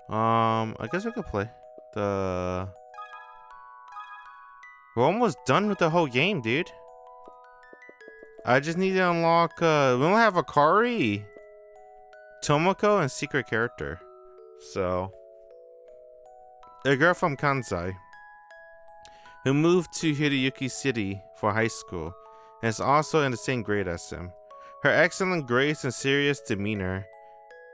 I guess we could play the. We're almost done with the whole game, dude. I just need to unlock. We don't have Akari, Tomoko, and secret character. So, a girl from Kansai who moved to Hideyuki City for high school and is also in the same grade as him. Her excellent grades and serious demeanor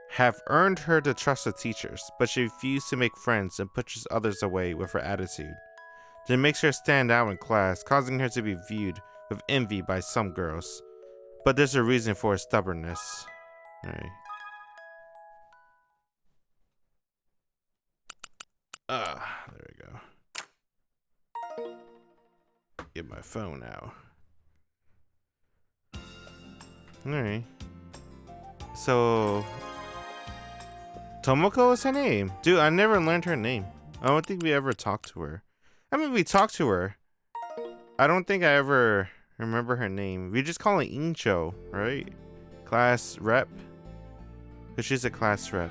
have earned her the trust of teachers, but she refuses to make friends and pushes others away with her attitude. This makes her stand out in class, causing her to be viewed with envy by some girls. But there's a reason for her stubbornness. Alright. There we go. Get my phone out. Alright. So Tomoko is her name. Dude, I never learned her name. I don't think we ever talked to her. I mean, we talked to her. I don't think I ever remember her name. We just call her Incho, right? Class rep. Because she's a class rep.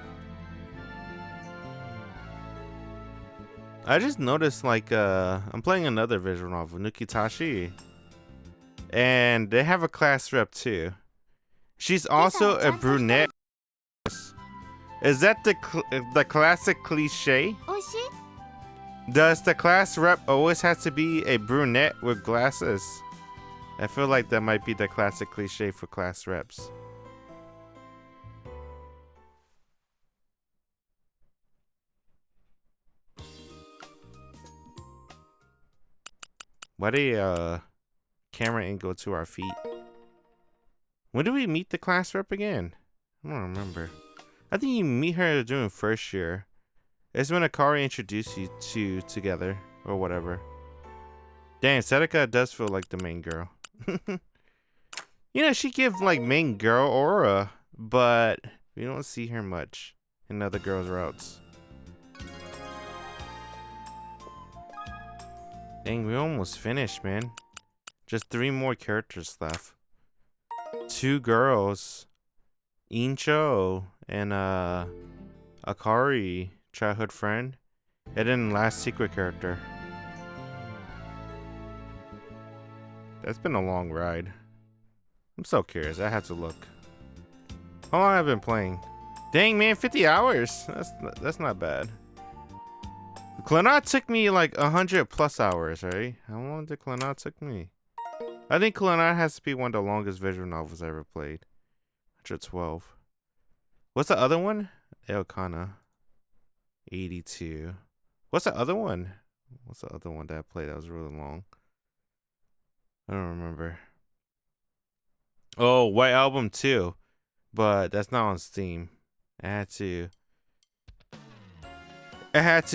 I just noticed, like, I'm playing another visual novel, Nukitashi. And they have a class rep, too. She's also a brunette. Is that the classic cliche? Does the class rep always have to be a brunette with glasses? I feel like that might be the classic cliche for class reps. Why the camera angle to our feet? When do we meet the class rep again? I don't remember. I think you meet her during first year. It's when Akari introduced you two together, or whatever. Dang, Sadaka does feel like the main girl. You know, she gives like main girl aura, but we don't see her much in other girls' routes. Dang, we almost finished, man. Just 3 more characters left. 2 girls. Incho and Akari, childhood friend, and then last secret character. That's been a long ride. I'm so curious. I have to look. How long have I been playing? Dang, man, 50 hours. That's not bad. Clannad took me like 100+ hours, right? How long did Clannad took me? I think Clannad has to be one of the longest visual novels I ever played. 112. What's the other one? Elkana. 82. What's the other one? What's the other one that I played that was really long? I don't remember. Oh, White Album 2. But that's not on Steam. I had to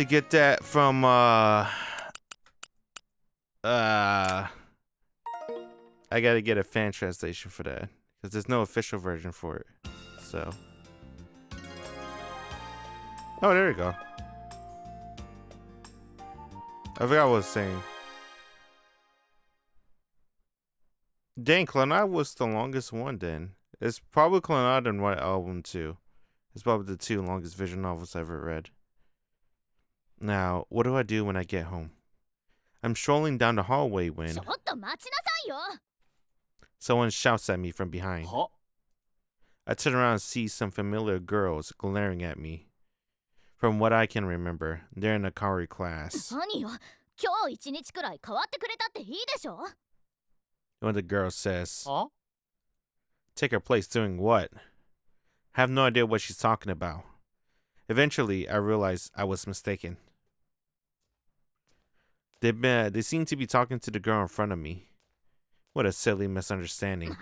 get that from I gotta get a fan translation for that. Because there's no official version for it. So. Oh, there we go. I forgot what I was saying. Dang, Clannad was the longest one then. It's probably Clannad and White Album 2. It's probably the 2 longest visual novels I ever read. Now, what do I do when I get home? I'm strolling down the hallway when someone shouts at me from behind. I turn around and see some familiar girls glaring at me. From what I can remember, they're in Akari class. One of the girls says, "Take her place doing what?" I have no idea what she's talking about. Eventually, I realized I was mistaken. They seem to be talking to the girl in front of me. What a silly misunderstanding.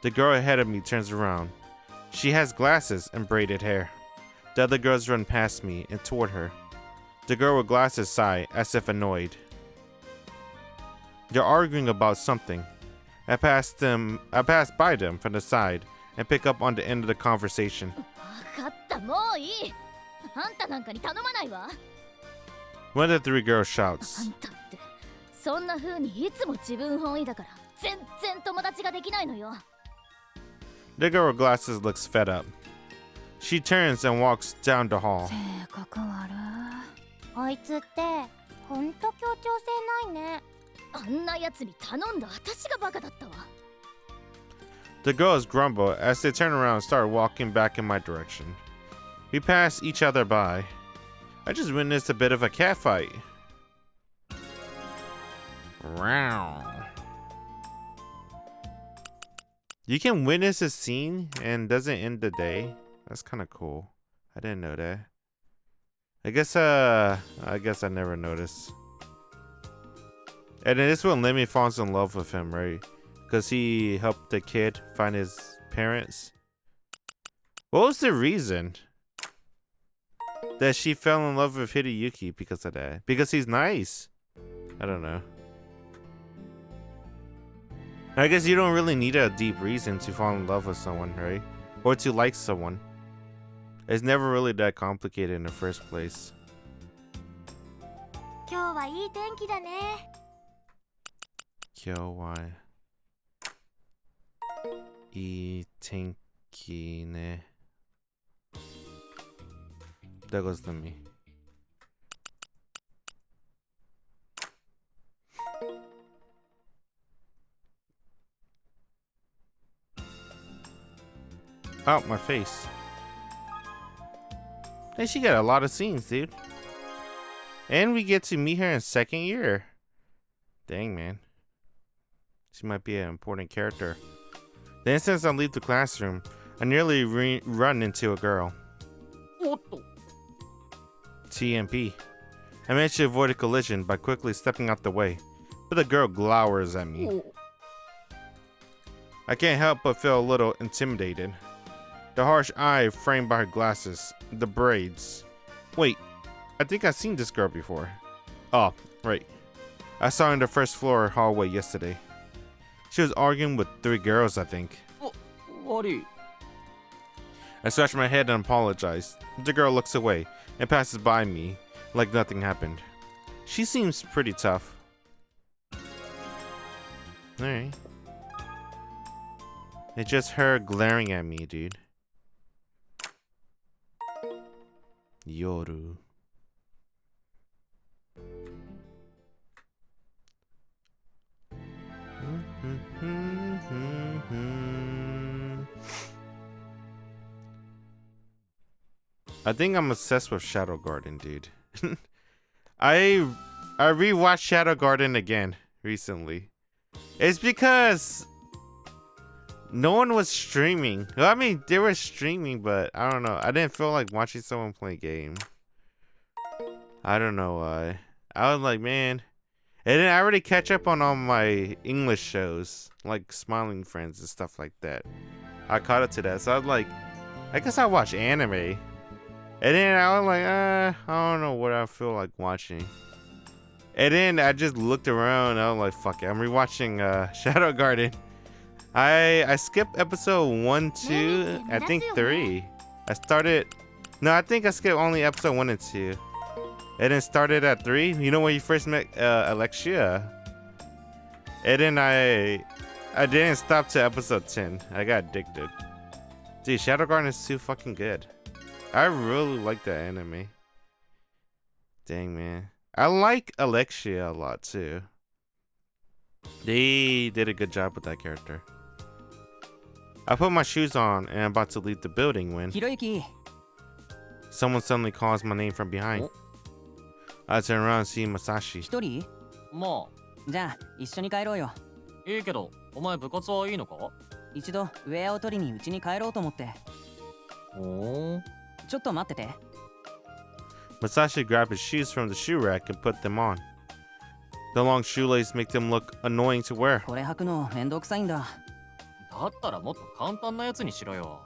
The girl ahead of me turns around. She has glasses and braided hair. The other girls run past me and toward her. The girl with glasses sigh, as if annoyed. They're arguing about something. I pass by them from the side and pick up on the end of the conversation. One of the 3 girls shouts, The girl with glasses looks fed up. She turns and walks down the hall. 性格悪い。あいつってほんと協調性ないね。あんなやつに頼んだ私がバカだったわ。The girls grumble as they turn around and start walking back in my direction. We pass each other by. I just witnessed a bit of a cat fight. Wow. You can witness a scene and doesn't end the day. That's kind of cool. I didn't know that. I guess I never noticed. And then this one, Lemmy falls in love with him, right? Because he helped the kid find his parents. What was the reason that she fell in love with Hideyuki because of that? Because he's nice. I don't know. I guess you don't really need a deep reason to fall in love with someone, right? Or to like someone. It's never really that complicated in the first place. 今日はいい天気だね。今日はいい天気ね。That goes to me. Oh, my face. Hey, she got a lot of scenes, dude. And we get to meet her in second year. Dang, man. She might be an important character. The instant I leave the classroom, I nearly run into a girl. TMP. I managed to avoid a collision by quickly stepping out the way, but the girl glowers at me. I can't help but feel a little intimidated. The harsh eye framed by her glasses, the braids. Wait, I think I've seen this girl before. Oh, right. I saw her in the first floor hallway yesterday. She was arguing with 3 girls, I think. I scratched my head and apologized. The girl looks away and passes by me like nothing happened. She seems pretty tough. Alright. It's just her glaring at me, dude. Yoru. I think I'm obsessed with Shadow Garden, dude. I rewatched Shadow Garden again recently. It's because no one was streaming. Well, I mean, they were streaming, but I don't know. I didn't feel like watching someone play a game. I don't know why. I was like, man. And then I already catch up on all my English shows, like Smiling Friends and stuff like that. I caught up to that. So I was like, I guess I'll watch anime. And then I was like, I don't know what I feel like watching. And then I just looked around and I was like, fuck it. I'm rewatching Shadow Garden. I skipped episode 1, 2, I think 3. I think I skipped only episode 1 and 2. And then started at 3. You know when you first met Alexia? And then I didn't stop to episode 10. I got addicted. Dude, Shadow Garden is too fucking good. I really like that anime. Dang, man. I like Alexia a lot too. They did a good job with that character. I put my shoes on and I'm about to leave the building when someone suddenly calls my name from behind. I turn around and see Masashi. 一人まあじゃあ一緒に帰ろうよいいけどお前部活はいいのか一度ウェアを取りに家に帰ろうと思っておーちょっと待ってて Masashi grabbed his shoes from the shoe rack and put them on. The long shoelaces make them look annoying to wear. これ履くのめんどくさいんだだったらもっと簡単なやつにしろよ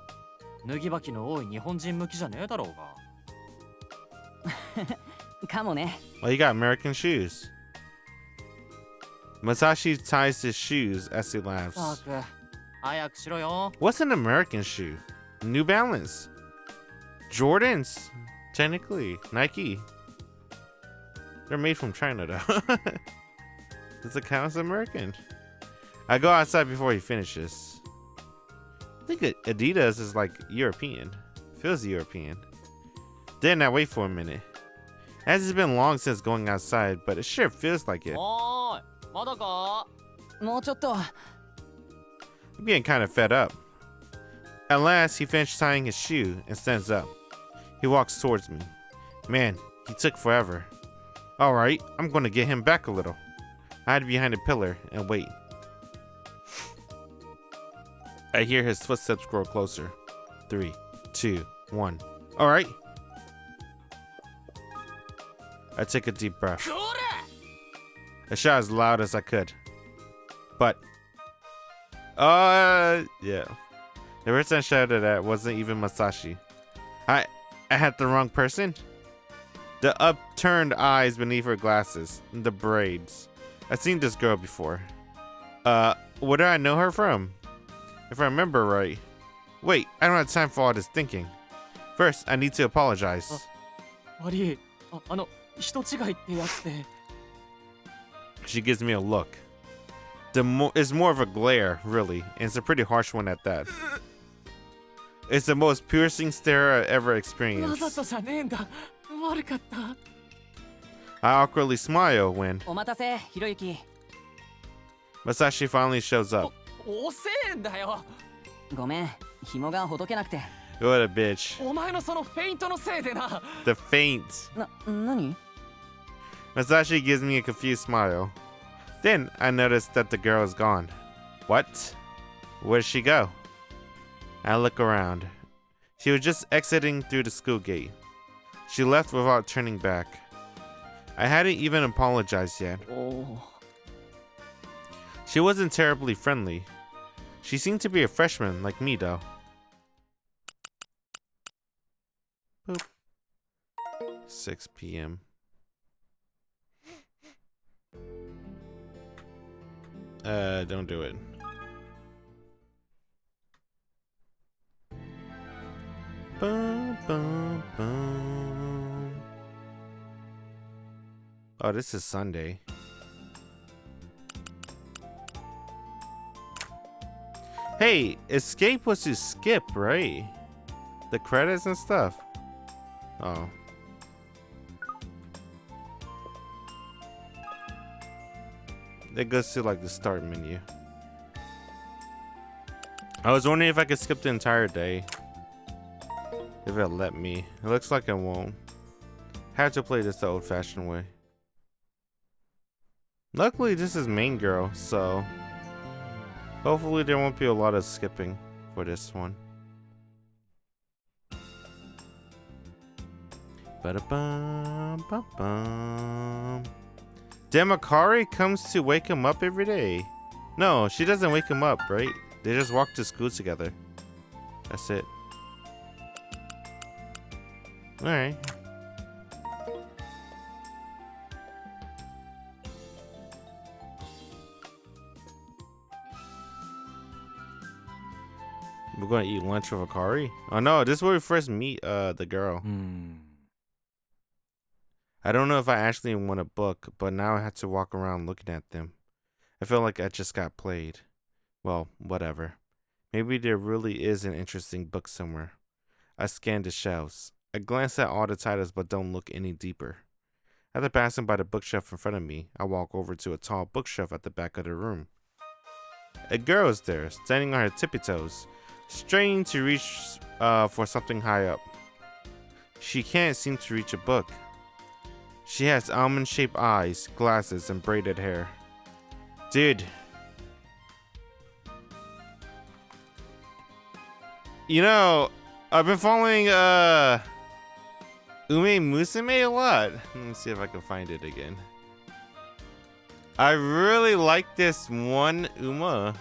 脱ぎ履きの多い日本人向きじゃねえだろうがかもね Oh, you got American shoes. Masashi ties his shoes as he laughs. ったく早くしろよ What's an American shoe? New Balance. Jordans. Technically. Nike. They're made from China though. Does it count as American? I go outside before he finishes. think Adidas is like European. Feels European. Then I wait for a minute. As it's been long since going outside, but it sure feels like it. おーい、まだか？もうちょっと。 I'm getting kind of fed up. At last, he finished tying his shoe and stands up. He walks towards me. Man, he took forever. Alright, I'm gonna get him back a little. I hide behind a pillar and wait. I hear his footsteps grow closer. 3, 2, 1. Alright. I take a deep breath. I shot as loud as I could. But, yeah. The person I shouted at wasn't even Masashi. I had the wrong person? The upturned eyes beneath her glasses, the braids. I've seen this girl before. Where do I know her from? If I remember right. Wait, I don't have time for all this thinking. First, I need to apologize. 悪い、人違いってやつで。 She gives me a look. It's more of a glare, really, and it's a pretty harsh one at that. It's the most piercing stare I ever わ experienced. ざとじゃねえんだ。悪かった。 I awkwardly smile when お待たせ、ひろゆき。 Masashi finally shows up. 遅えんだよ。ごめん、紐がほどけなくて。 What a bitch. お前のそのフェイントのせいでな。 The faint. 何？ Masashi gives me a confused smile. Then I notice that the girl is gone. What? Where'd she go? I look around. She was just exiting through the school gate. She left without turning back. I hadn't even apologized yet. おお。 She wasn't terribly friendly. She seemed to be a freshman like me though. Boop. 6 p.m. Don't do it. Bum, bum, bum. Oh, this is Sunday. Hey, escape was to skip, right? The credits and stuff. Oh. That goes to like the start menu. I was wondering if I could skip the entire day. If it let me. It looks like it won't. Have to play this the old-fashioned way. Luckily, this is main girl, so hopefully there won't be a lot of skipping for this one. Ba-da-bum-ba-bum. Demakari comes to wake him up every day. No, she doesn't wake him up, right? They just walk to school together. That's it. Alright. We're gonna eat lunch with Akari? Oh no, this is where we first meet the girl. I don't know if I actually want a book, but now I have to walk around looking at them. I feel like I just got played. Well, whatever. Maybe there really is an interesting book somewhere. I scan the shelves. I glance at all the titles but don't look any deeper. After passing by the bookshelf in front of me, I walk over to a tall bookshelf at the back of the room. A girl is there, standing on her tippy toes, straining to reach for something high up. She can't seem to reach a book. She has almond-shaped eyes, glasses, and braided hair. Dude. You know, I've been following Ume Musume a lot. Let me see if I can find it again. I really like this one Uma.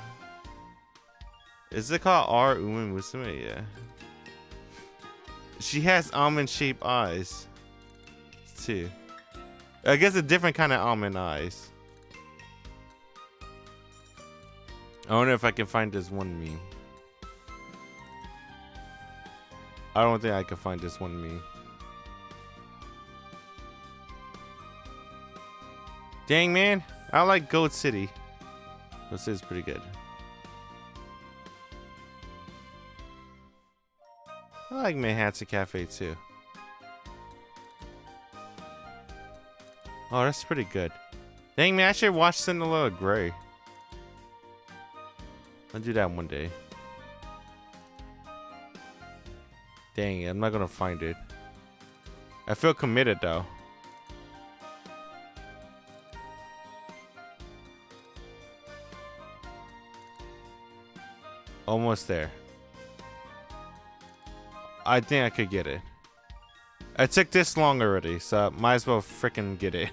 Is it called R Ume Musume? Yeah. She has almond-shaped eyes too. I guess a different kind of almond eyes. I wonder if I can find this one meme. I don't think I can find this one meme. Dang, man. I like Goat City. Goat City's pretty good. I like Manhattan Cafe too. Oh, that's pretty good. Dang man, I should watch Cinderella Grey. I'll do that one day. Dang, I'm not gonna find it. I feel committed though. Almost there. I think I could get it. I took this long already, so might as well freaking get it.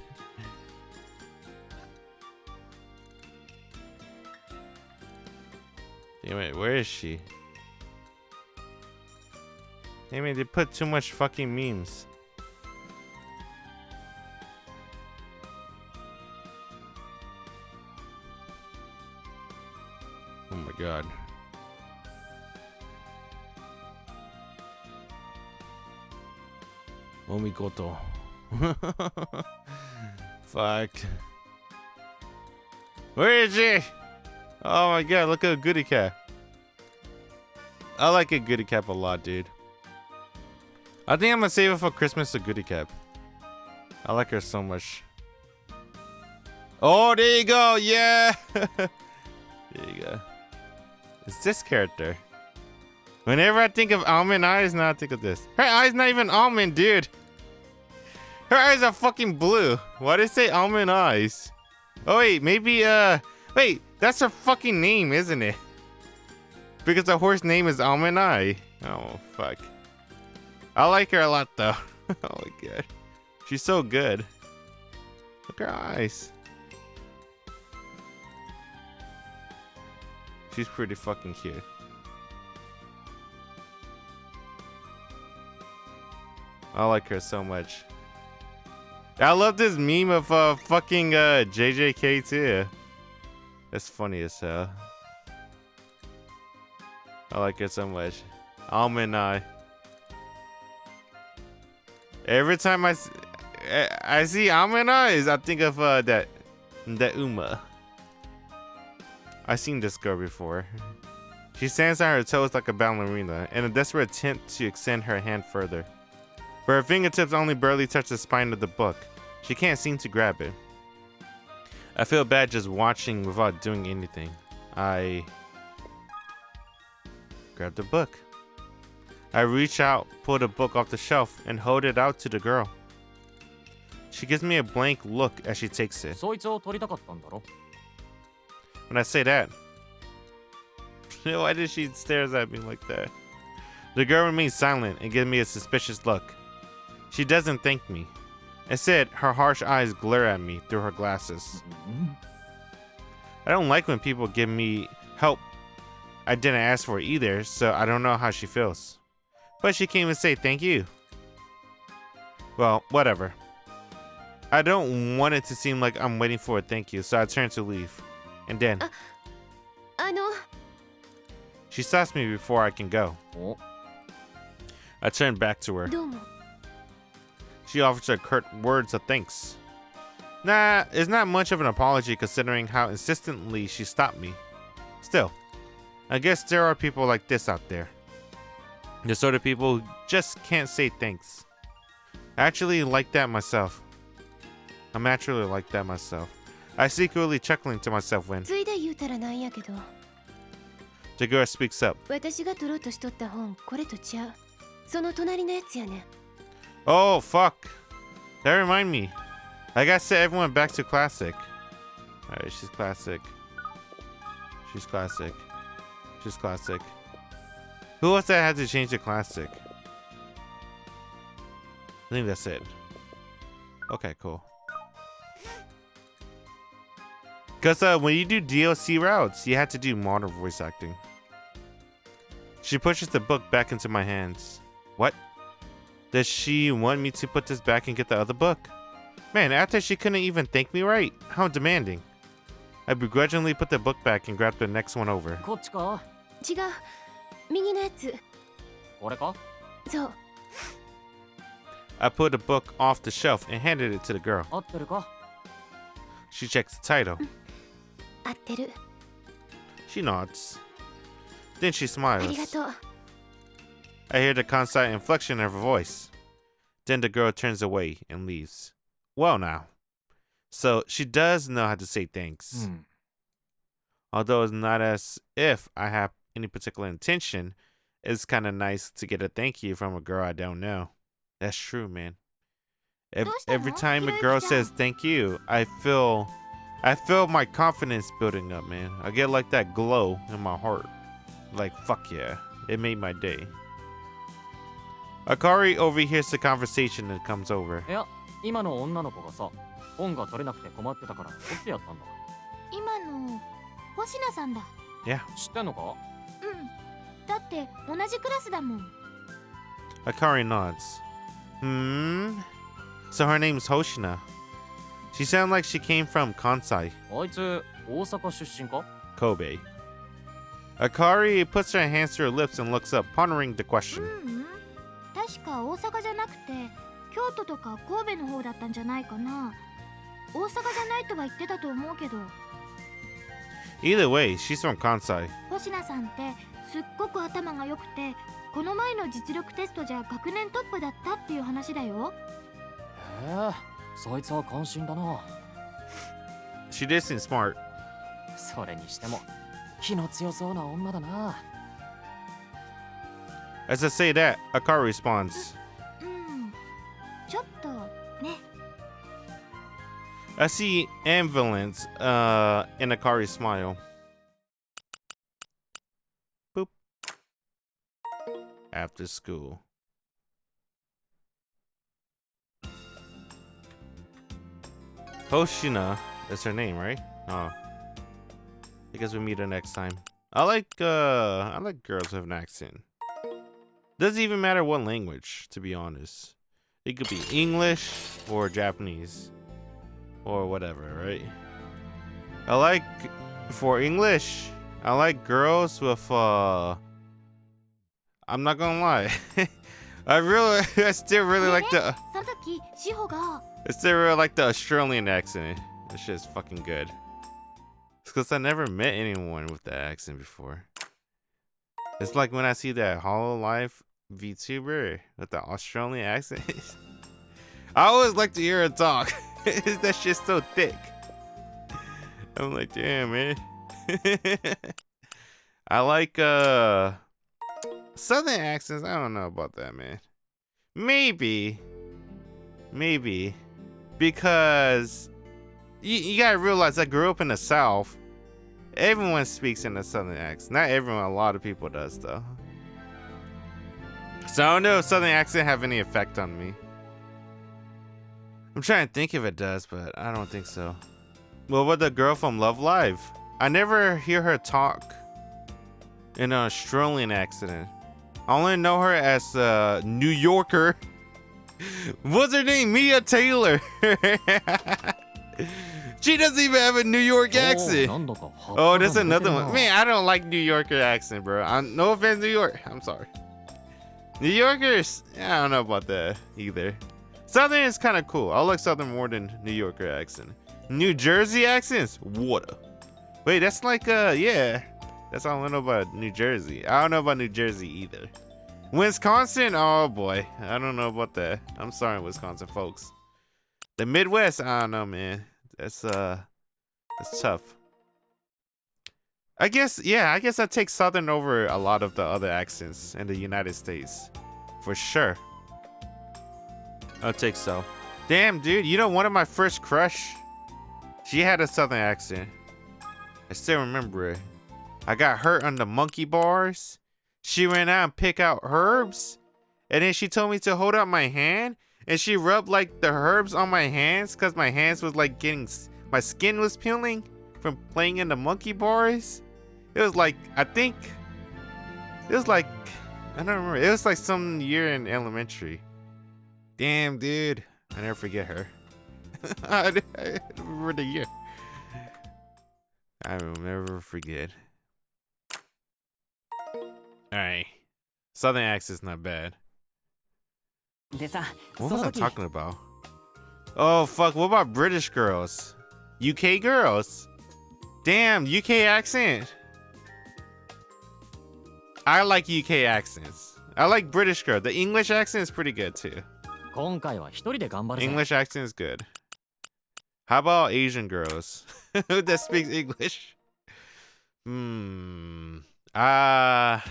Damn it, where is she? Damn it, they put too much fucking memes. Oh my god. Omikoto. Fuck. Where is she? Oh my god, look at a goodie cap. I like a goodie cap a lot, dude. I think I'm gonna save it for Christmas, a goodie cap. I like her so much. Oh, there you go. Yeah. There you go. It's this character. Whenever I think of almond eyes, now I think of this. Her eyes not even almond, dude. Her eyes are fucking blue. Why did it say almond eyes? Oh wait, maybe wait, that's her fucking name, isn't it? Because the horse name is Almond Eye. Oh fuck. I like her a lot though. Oh my god. She's so good. Look at her eyes. She's pretty fucking cute. I like her so much. I love this meme of fucking JJK too. That's funny as hell. I like her so much. Almond Eye. Every time I see almond eyes, I think of that Uma. I've seen this girl before. She stands on her toes like a ballerina in a desperate attempt to extend her hand further. But her fingertips only barely touch the spine of the book. She can't seem to grab it. I feel bad just watching without doing anything. I grab the book. I reach out, pull the book off the shelf, and hold it out to the girl. She gives me a blank look as she takes it. そいつを取りたかったんだろ When I say that, why did she stare at me like that? The girl remains silent and gives me a suspicious look. She doesn't thank me. Instead, her harsh eyes glare at me through her glasses. I don't like when people give me help I didn't ask for either, so I don't know how she feels. But she can't even say thank you. Well, whatever. I don't want it to seem like I'm waiting for a thank you, so I turn to leave. And then she stops me before I can go. I turn back to her. She offers her curt words of thanks. Nah, it's not much of an apology considering how insistently she stopped me. Still, I guess there are people like this out there. The sort of people who just can't say thanks. I actually like that myself. I'm actually like that myself. I secretly chuckling to myself when the girl speaks up. Oh fuck. That remind me. I gotta set everyone back to classic. Alright, she's classic. She's classic. She's classic. Who else that had to change to classic? I think that's it. Okay, cool. Because when you do DLC routes, you had to do modern voice acting. She pushes the book back into my hands. What? Does she want me to put this back and get the other book? Man, after she couldn't even thank me right? How demanding. I begrudgingly put the book back and grabbed the next one over. こっちか違う、右のやつ。これかそう。I pulled the book off the shelf and handed it to the girl. 合ってるか She checks the title. 合ってる。 She nods. Then she ありが smiles. とう。I hear the Kansai inflection in her voice. Then the girl turns away and leaves. Well now. So she does know how to say thanks. Although it's not as if I have any particular intention, it's kind of nice to get a thank you from a girl I don't know. That's true, man. Every time a girl says thank you, I feel my confidence building up, man. I get like that glow in my heart. Like, fuck yeah. It made my day. Akari overhears the conversation and comes over. いや、今の女の子がさ、本が取れなくて困ってたから取ってやったんだ。今の星名さんだ。 Yeah. 知ってんのか？だって同じクラスだもん。 Akari nods. So her name's Hoshina. She sounds like she came from Kansai, あいつ大阪出身か？ Kobe. Akari puts her hands to her lips and looks up, pondering the question. 確か大阪じゃなくて京都とか神戸の方だったんじゃないかな。大阪じゃないとは言ってたと思うけど。 Either way, she's from Kansai. 星名さんってすっごく頭が良くて、この前の実力テストじゃ学年トップだったっていう話だよ。へえ、そいつは関心だな。She did seem smart. それにしても気の強そうな女だな。 As I say that, Akari responds. ちょっとね。 I see ambivalence in Akari's smile. Boop. After school. Hoshina is her name, right? Oh. I guess we meet her next time. I like girls with an accent. Doesn't even matter what language, to be honest. It could be English or Japanese. Or whatever, right? For English, I like girls with I'm not gonna lie. I still really like the Australian accent. This shit's fucking good. It's because I never met anyone with that accent before. It's like when I see that HoloLive VTuber with the Australian accent. I always like to hear her talk. That shit's so thick. I'm like, damn, man. I like southern accents. I don't know about that, man. Maybe because you gotta realize I grew up in the South. Everyone speaks in a southern accent. Not everyone, a lot of people does though. So I don't know if southern accent have any effect on me. I'm trying to think if it does, but I don't think so. What about the girl from Love Live? I never hear her talk in an Australian accent. I only know her as a New Yorker. What's her name? Mia Taylor. She doesn't even have a New York accent. Oh, that's another one. Man, I don't like New Yorker accent, bro. No offense, New York. I'm sorry. New Yorkers, I don't know about that either. Southern is kind of cool. I like Southern more than New Yorker accent. New Jersey accents? Water. Wait, that's like, yeah. That's all I know about New Jersey. I don't know about New Jersey either. Wisconsin? Oh boy. I don't know about that. I'm sorry, Wisconsin folks. The Midwest? I don't know, man. That's tough. I guess I take Southern over a lot of the other accents in the United States. For sure. I'll take so. Damn, dude, you know one of my first crush? She had a Southern accent. I still remember it. I got hurt on the monkey bars. She ran out and picked out herbs. And then she told me to hold up my hand. And she rubbed like the herbs on my hands because my hands was like my skin was peeling from playing in the monkey bars. It was like, I don't remember. It was like some year in elementary. Damn, dude. I never forget her. I remember the year. I will never forget. Alright. Southern accent's not bad. What was I talking about? Oh, fuck. What about British girls? UK girls? Damn, UK accent. I like UK accents. I like British girl. The English accent is pretty good too. 今回は一人で頑張るぜ。 English accent is good. How about Asian girls that speaks English? I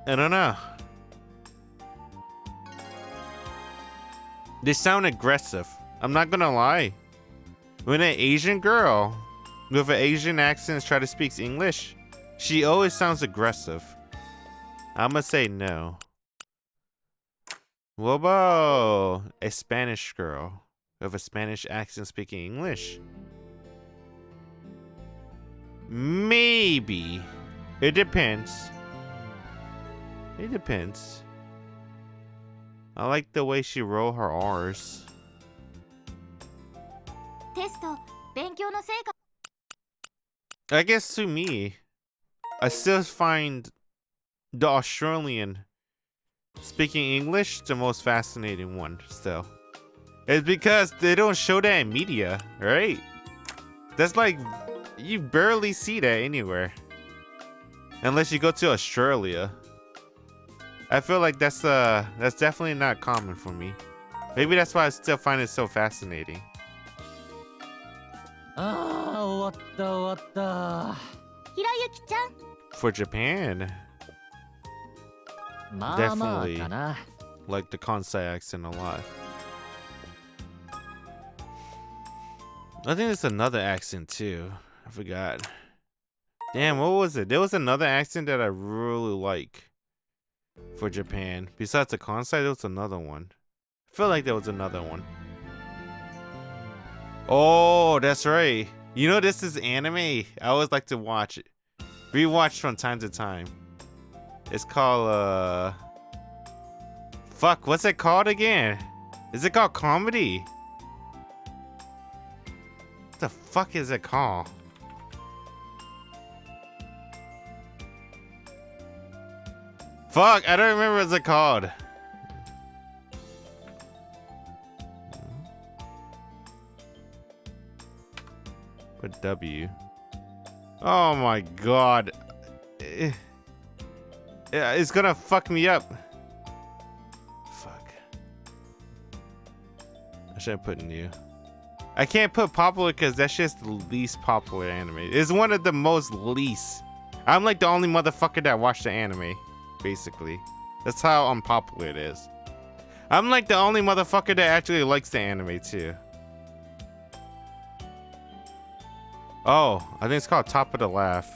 don't know. They sound aggressive. I'm not gonna lie. When an Asian girl with an Asian accent try to speak English, she always sounds aggressive. I'm gonna say no. What about a Spanish girl with a Spanish accent speaking English? Maybe. It depends. It depends. I like the way she roll her R's. テスト勉強の成果 I guess to me, I still find the Australian speaking English the most fascinating one still. It's because they don't show that in media, right? That's like, you barely see that anywhere. Unless you go to Australia. I feel like that's definitely not common for me. Maybe that's why I still find it so fascinating. ああ、終わった終わった。ひろゆきちゃん For Japan, まあまあ Definitely. かな。 like the Kansai accent a lot. I think there's another accent too. I forgot. Damn, what was it? There was another accent that I really like for Japan. Besides the Kansai, there was another one. I feel like there was another one. Oh, that's right. You know, this is anime. I always like to watch it. Rewatch from time to time. It's called, fuck, what's it called again? Is it called comedy? What the fuck is it called? Fuck, I don't remember what's it called. With W. Oh my god. It's gonna fuck me up. Fuck. I should have put new. I can't put popular because that's just the least popular anime. It's one of the most least. I'm like the only motherfucker that watched the anime, basically. That's how unpopular it is. I'm like the only motherfucker that actually likes the anime too. Oh, I think it's called Top of the Laugh.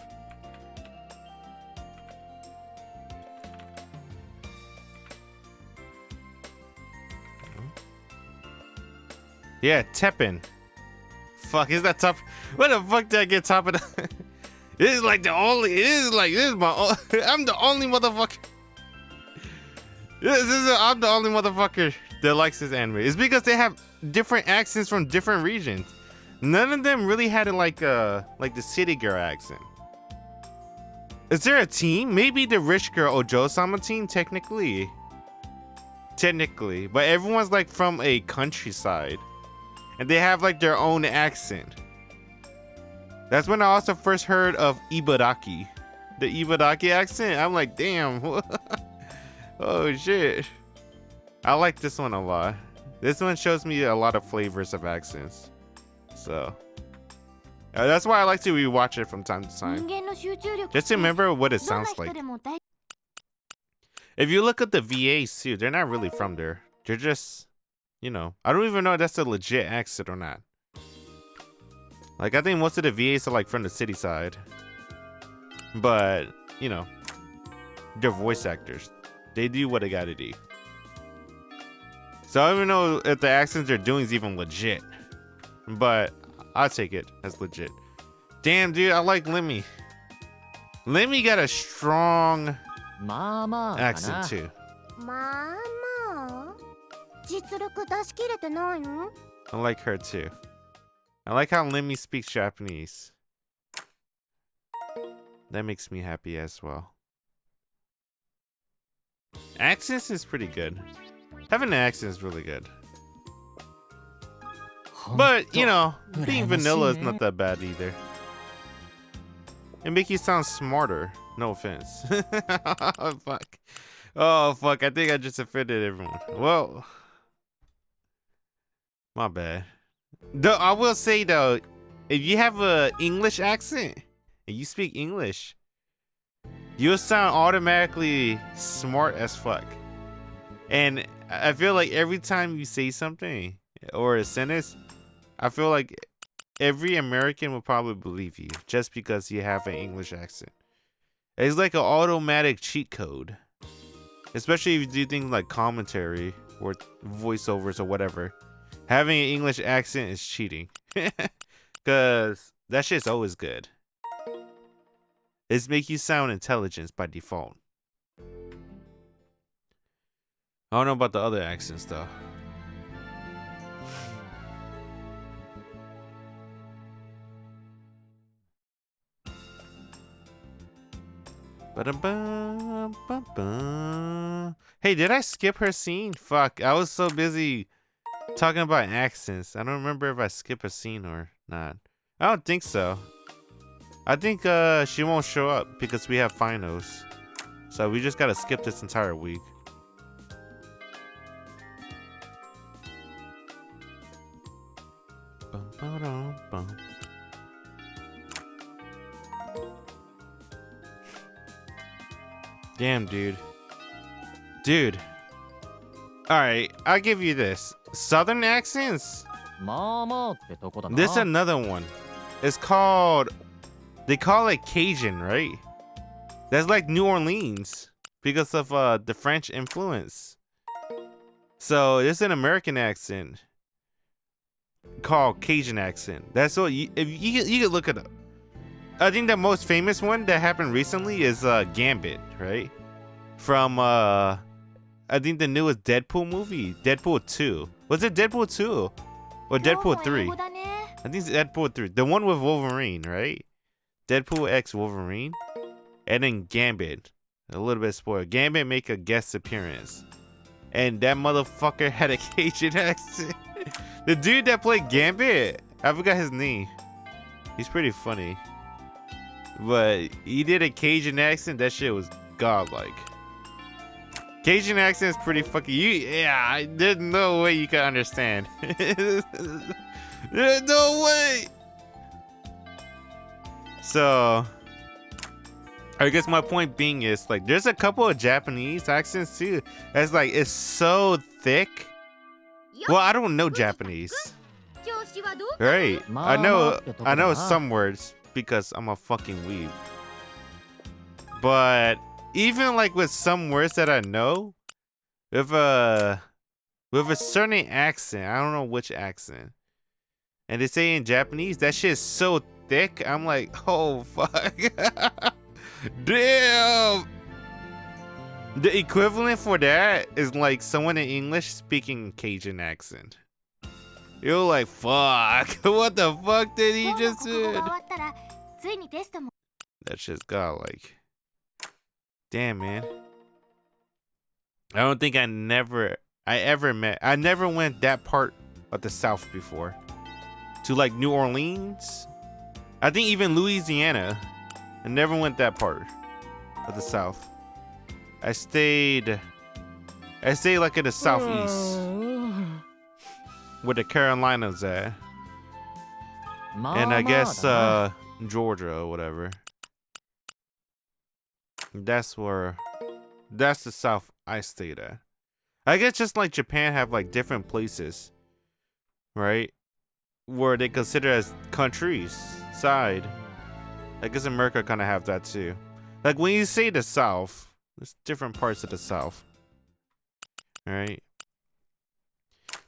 Yeah, Teppen. Fuck, is that top? What the fuck did I get top of the? This is like the only. This is my. I'm the only motherfucker. I'm the only motherfucker that likes this anime. It's because they have different accents from different regions. None of them really had like the city girl accent. Is there a team? Maybe the rich girl Ojo-sama team, technically. Technically, but everyone's like from a countryside. And they have like their own accent. That's when I also first heard of Ibaraki. The Ibaraki accent. I'm like, damn. Oh shit. I like this one a lot. This one shows me a lot of flavors of accents. So that's why I like to rewatch it from time to time. 人間の集中力 Just to remember what it どんな sounds 人 like. でも大 If you look at the VAs too, they're not really from there. They're just, you know, I don't even know if that's a legit accent or not. Like, I think most of the VAs are like from the city side. But, you know, they're voice actors. They do what they gotta do. So I don't even know if the accents they're doing is even legit. But I'll take it as legit. Damn, dude, I like Lemmy. Lemmy got a strong まあまあかな。 accent too. まあまあ実力出し切れてないの I like her too. I like how Lemmy speaks Japanese. That makes me happy as well. Accents is pretty good. Having an accent is really good. But, you know, being vanilla is not that bad either. It make you sound smarter. No offense. Oh, fuck. Oh, fuck. I think I just offended everyone. Well, my bad. Though I will say though, if you have a English accent and you speak English, you'll sound automatically smart as fuck. And I feel like every time you say something or a sentence, I feel like every American will probably believe you just because you have an English accent. It's like an automatic cheat code, especially if you do things like commentary or voiceovers or whatever. Having an English accent is cheating, cause that shit's always good. It's make you sound intelligent by default. I don't know about the other accents though. Hey, did I skip her scene? Fuck, I was so busy talking about accents. I don't remember if I skip a scene or not. I don't think so. I think she won't show up because we have finals. So we just gotta skip this entire week. Damn, dude. Dude. Alright, I'll give you this. Southern accents? This is another one. It's called... They call it Cajun, right? That's like New Orleans. Because of the French influence. So, this is an American accent. Called Cajun accent. That's what you... If you could look it up. I think the most famous one that happened recently is Gambit, right? From I think the newest Deadpool movie, Deadpool 2. Was it Deadpool 2 or Deadpool 3? I think it's Deadpool 3. The one with Wolverine, right? Deadpool X Wolverine. And then Gambit. A little bit spoiled. Gambit make a guest appearance. And that motherfucker had a Cajun accent. The dude that played Gambit, I forgot his name. He's pretty funny. But he did a Cajun accent. That shit was godlike. Cajun accent is pretty fucking yeah, there's no way you can understand. There's no way. So I guess my point being is like there's a couple of Japanese accents too. That's like it's so thick. Well, I don't know Japanese. Right. I know some words because I'm a fucking weeb. But even like with some words that I know, with a certain accent, I don't know which accent, and they say in Japanese, that shit is so thick. I'm like, oh fuck, damn. The equivalent for that is like someone in English speaking Cajun accent. You're like, fuck, what the fuck did he just say? That shit's godlike. Damn, man. I don't think I never went that part of the South before. To like New Orleans. I think even Louisiana. I never went that part of the South. I stayed like in the Southeast. Where the Carolinas at. And I guess Georgia or whatever. That's the South I stayed at. I guess just like Japan have like different places, right? Where they consider as countries side. I guess America kind of have that too. Like when you say the South, there's different parts of the South, right?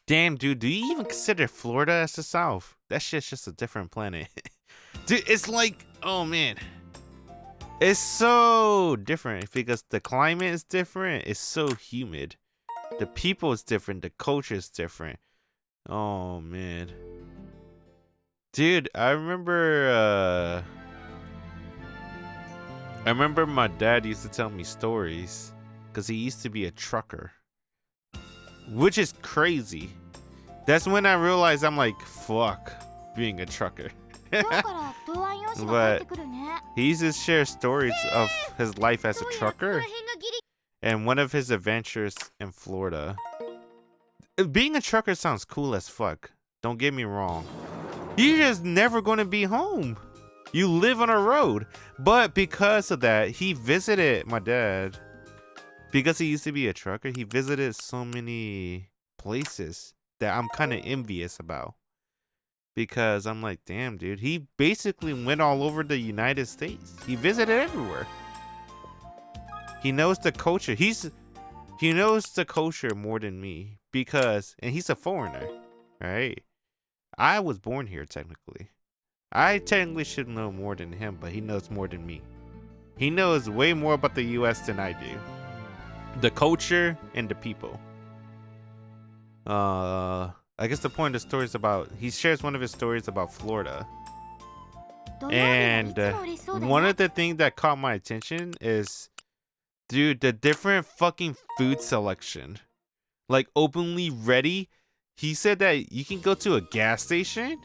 Damn, dude, do you even consider Florida as the South? That shit's just a different planet. Dude, it's like, oh man. It's so different because the climate is different. It's so humid. The people is different. The culture is different. Oh man. Dude, I remember my dad used to tell me stories because he used to be a trucker. Which is crazy. That's when I realized I'm like, fuck being a trucker. But He uses to share stories of his life as a trucker and one of his adventures in Florida. Being a trucker sounds cool as fuck. Don't get me wrong. You're just never going to be home. You live on a road. But because of that, he visited my dad. Because he used to be a trucker, he visited so many places that I'm kind of envious about. Because I'm like, damn, dude. He basically went all over the United States. He visited everywhere. He knows the culture. He knows the culture more than me. Because, and he's a foreigner, right? I was born here, technically. I technically should know more than him, but he knows more than me. He knows way more about the US than I do. The culture and the people. I guess the point of the story is about, he shares one of his stories about Florida. And one of the things that caught my attention is, dude, the different fucking food selection. Like openly ready. He said that you can go to a gas station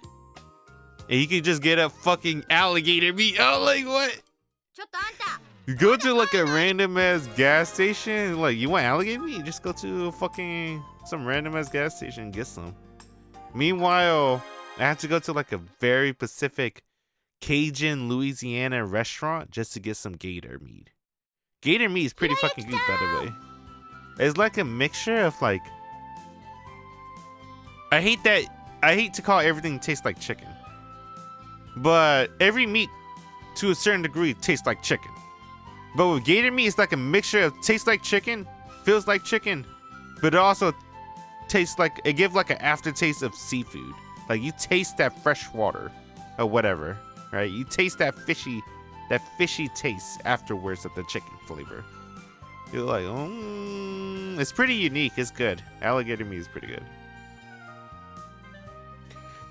and you can just get a fucking alligator meat. Oh, like what? You go to like a random ass gas station, like you want alligator meat? Just go to a fucking some random ass gas station and get some. Meanwhile, I have to go to like a very specific Cajun Louisiana restaurant just to get some gator meat. Gator meat is pretty fucking good, by the way. It's like a mixture of like, I hate to call everything taste like chicken, but every meat to a certain degree tastes like chicken. But with gator meat, it's like a mixture of tastes like chicken, feels like chicken, but it also tastes like, it gives like an aftertaste of seafood. Like you taste that fresh water or whatever, right? You taste that fishy taste afterwards of the chicken flavor. You're like, it's pretty unique. It's good. Alligator meat is pretty good.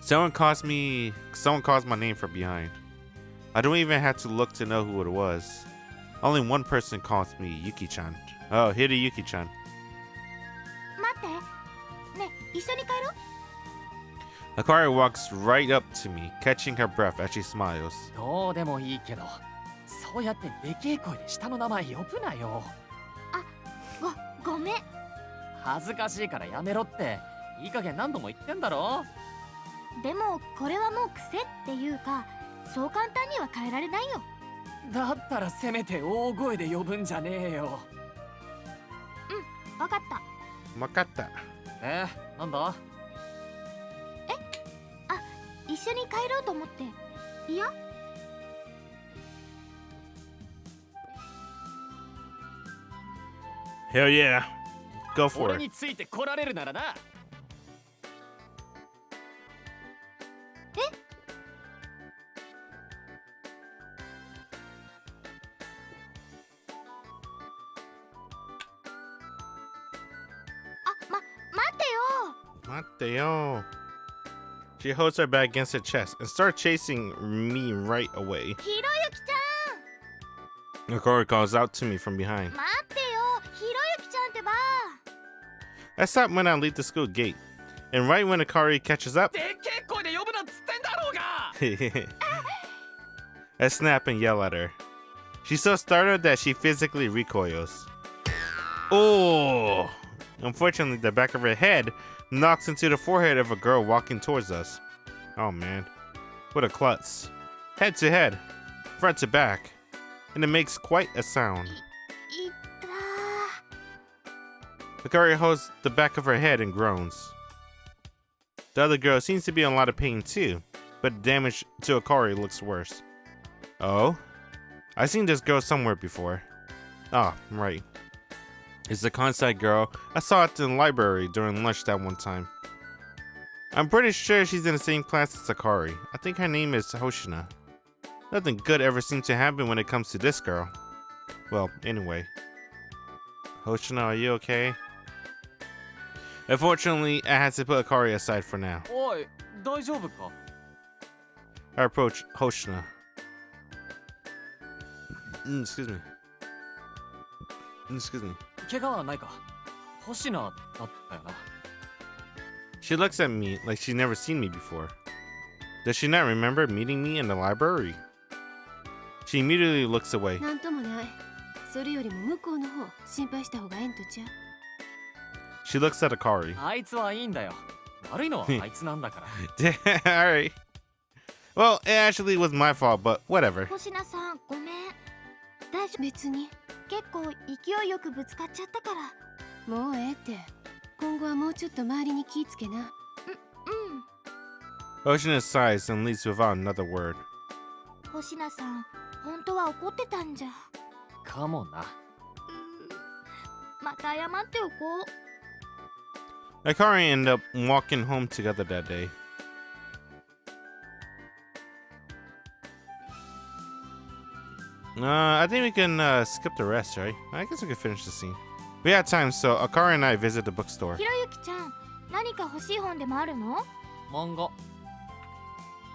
Someone calls my name from behind. I don't even have to look to know who it was. Only one person calls me Yuki-chan. Oh, Hida Yuki-chan. Akari walks right up to me, catching her breath as she smiles. どうでもいいけど、そうやってでけえ声で下の名前呼ぶなよ。ごめん。恥ずかしいからやめろって、いい加減何度も言ってんだろ。でもこれはもう癖っていうか、そう簡単には変えられないよ。だったらせめて大声で呼ぶんじゃねえよ。わかった。わかった。なんだ？一緒に帰ろうと思って。いや？ Hell yeah. Go for 俺 it. について来られるならな。待ってよ. She holds her back against her chest and starts chasing me right away. Hiroyuki-chan! Akari calls out to me from behind. 待ってよ、Hiroyuki-chanってば。 I stop when I leave the school gate, and right when Akari catches up, でっけえ声で呼ぶなっつってんだろうが。I snap and yell at her. She's so startled that she physically recoils. Oh! Unfortunately, the back of her head knocks into the forehead of a girl walking towards us. Oh man, what a klutz. Head to head, front to back, and it makes quite a sound. Akari holds the back of her head and groans. The other girl seems to be in a lot of pain too, but the damage to Akari looks worse. Oh? I've seen this girl somewhere before. Oh, right. It's the Kansai girl I saw at the library during lunch that one time. I'm pretty sure she's in the same class as Akari. I think her name is Hoshina. Nothing good ever seems to happen when it comes to this girl. Well, anyway. Hoshina, are you okay? Unfortunately, I had to put Akari aside for now. おい、大丈夫か？ I approach Hoshina. Excuse me. Excuse me. 怪我はないか？星名だったよな。 She looks at me like she's never seen me before. Does she not remember meeting me in the library? She She immediately looks away. なんともない。それよりも向こうの方心配した方がええんとちゃう。 She looks at Akari. あいつはいいんだよ。悪いのはあいつなんだから。Alright. Well, it actually was my fault, but whatever. 星名さん、ごめん。大丈夫別に。結構勢いよくぶつかっちゃったから。もうええって。今後はもうちょっと周りに気ぃつけな。Ocean sighs and leaves without another word. 星名さん、本当は怒ってたんじゃ。かもな。また謝っておこう。 Akari ended up walking home together that day. I think we can skip the rest, right? I guess we can finish the scene. We had time, so Akari and I visit the bookstore. ひろゆきちゃん、何か欲しい本でもあるの？漫画。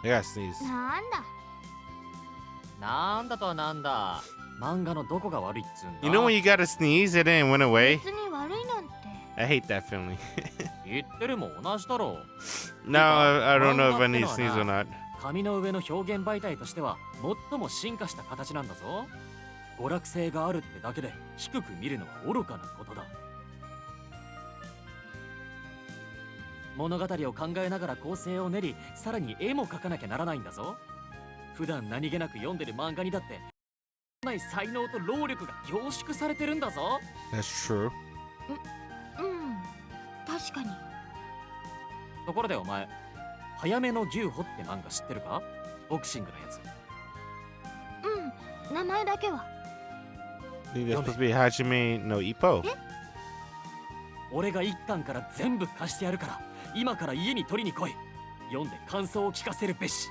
I gotta sneeze. なんだ。なんだとはなんだ。漫画のどこが悪いっつうんだ。 You know when you gotta sneeze, it didn't went away? 別に悪いなんて。I hate that feeling. 言ってるも同じだろう。 No, I don't know if I need to sneeze or not. 紙の上の表現媒体としては最も進化した形なんだぞ。娯楽性があるってだけで低く見るのは愚かなことだ。物語を考えながら構成を練り、さらに絵も描かなきゃならないんだぞ。普段何気なく読んでる漫画にだってない才能と労力が凝縮されてるんだぞ。 That's true. 確かに。ところでお前、早めの牛歩って漫画知ってるか？ボクシングのやつ。名前だけは。 I think that's supposed to be Hajime no Ippo. 俺が一巻から全部貸してやるから、今から家に取りに来い。読んで感想を聞かせるべし。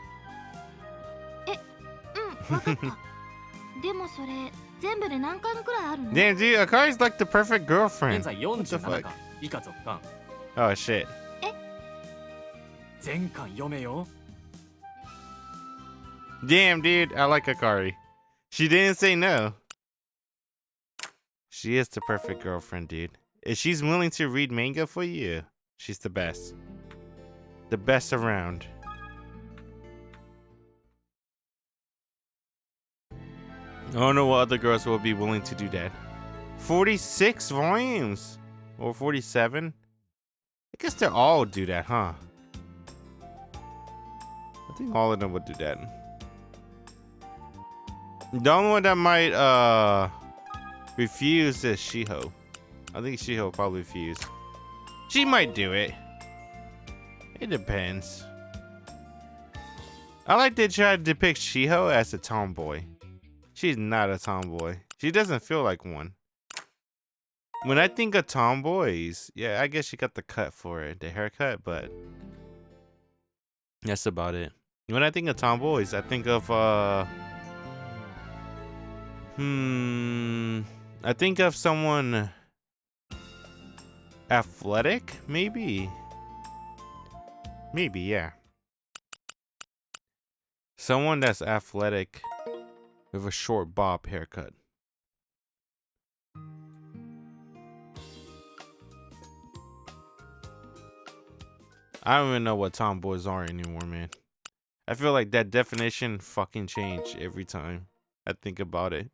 わかった。でもそれ全部で何巻くらいあるの？ Damn, dude, Akari's like the perfect 現 girlfriend. 在 What the 47 fuck? 巻、以下続巻。 Oh shit. 全巻読めよ。 Damn, dude, I like Akari. She didn't say no. She is the perfect girlfriend, dude. If she's willing to read manga for you, she's the best. The best around. I don't know what other girls will be willing to do that. 46 volumes? Or 47? I guess they'll all do that, huh? I think all of them would do that. The only one that might refuse is Shiho. I think Shiho will probably refuse. She might do it. It depends. I like they try to depict Shiho as a tomboy. She's not a tomboy. She doesn't feel like one. When I think of tomboys, yeah, I guess she got the cut for it, the haircut, but that's about it. When I think of tomboys, I think of I think of someone athletic, maybe. Maybe, yeah. Someone that's athletic with a short bob haircut. I don't even know what tomboys are anymore, man. I feel like that definition fucking changed every time I think about it.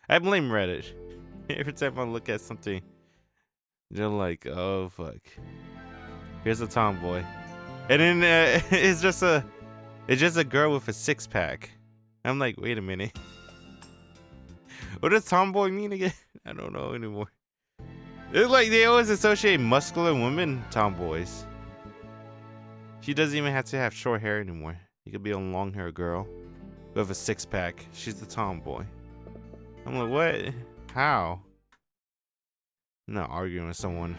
I blame Reddit. Every time I look at something, they're like, oh fuck. Here's a tomboy. And then it's just a girl with a six-pack. I'm like, wait a minute. What does tomboy mean again? I don't know anymore. It's like they always associate muscular women tomboys. She doesn't even have to have short hair anymore. You could be a long hair girl with a six-pack. She's the tomboy. I'm like, what? How? I'm not arguing with someone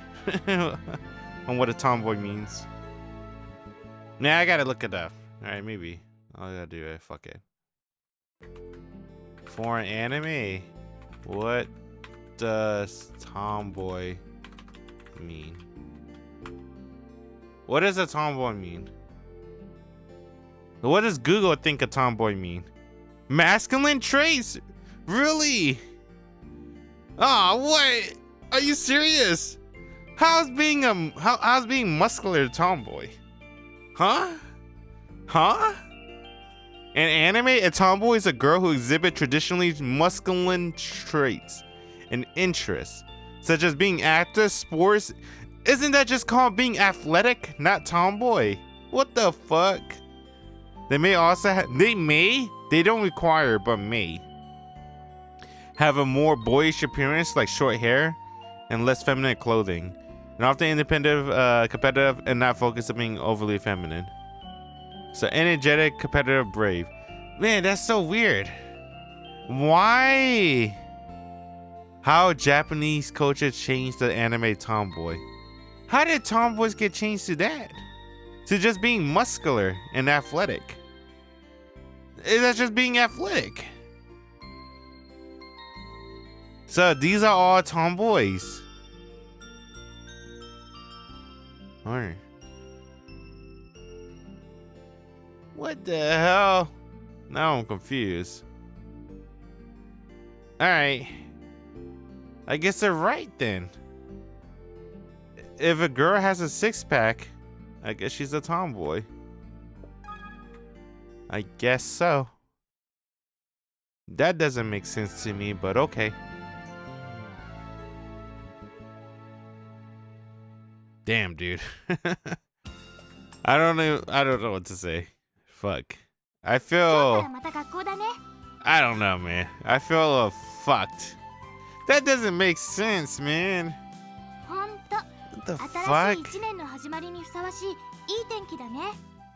on what a tomboy means. Nah, I gotta look it up. Alright, maybe. All I gotta do is fuck it. Foreign anime. What does tomboy mean? What does a tomboy mean? What does Google think a tomboy mean? Masculine traits? Really? Ah, what? Are you serious? How's being muscular tomboy? Huh? Huh? In anime, a tomboy is a girl who exhibits traditionally masculine traits and interests, such as being active, sports. Isn't that just called being athletic, not tomboy? What the fuck? They may also they don't require, but may have a more boyish appearance, like short hair and less feminine clothing, and often independent, competitive, and not focused on being overly feminine. So energetic, competitive, brave. Man, that's so weird. Why? How Japanese culture changed the anime tomboy? How did tomboys get changed to that? To just being muscular and athletic? Is that just being athletic? So these are all tomboys. Alright. What the hell? Now I'm confused. Alright. I guess they're right then. If a girl has a six-pack, I guess she's a tomboy. I guess so. That doesn't make sense to me, but okay. Damn, dude. I don't know what to say. Fuck. I don't know, man. I feel a little fucked. That doesn't make sense, man. What the fuck?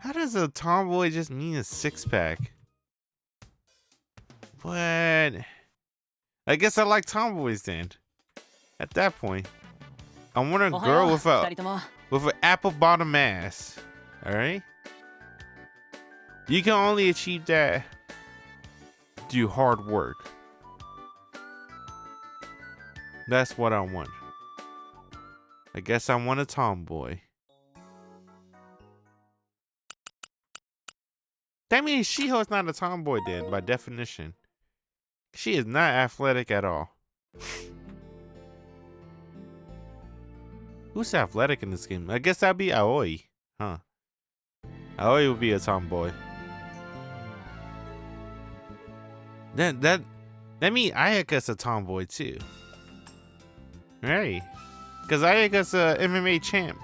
How does a tomboy just mean a six-pack? What? I guess I like tomboys then. At that point, I want a girl with an apple bottom ass. All right. You can only achieve that through hard work. That's what I want. I guess I want a tomboy. That means Shiho's not a tomboy then, by definition. She is not athletic at all. Who's athletic in this game? I guess that'd be Aoi. Huh. Aoi would be a tomboy. That means Ayaka's a tomboy too. Right. Because Ayaka's a MMA champ.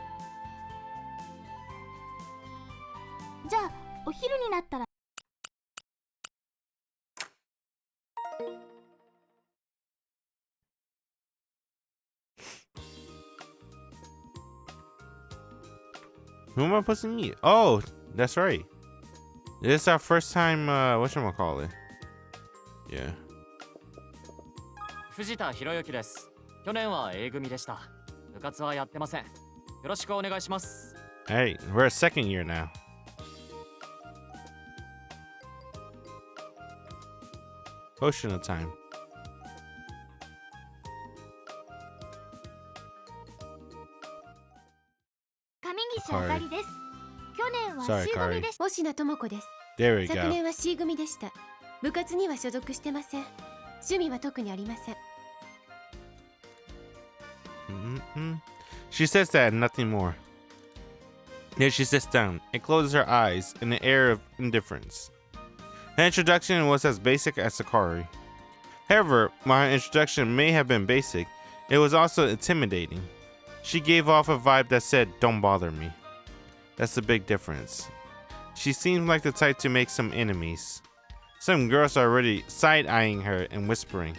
Who am I supposed to meet? Oh, that's right. This is our first time, whatchamacallit? Yeah. 藤田博之です。去年は A 組でした。部活はやってません。よろしくお願いします。 Hey, we're a second year now. Potion of time. Sorry, Kari. 星名智子です。 There we 昨 go. 年は C 組でした。部活には所属してません。趣味は特にありません。She says that and nothing more. Then she sits down and closes her eyes in an air of indifference. Her introduction was as basic as Sakari. However, while her introduction may have been basic, it was also intimidating. She gave off a vibe that said, "Don't bother me." That's the big difference. She seems like the type to make some enemies. Some girls are already side-eyeing her and whispering.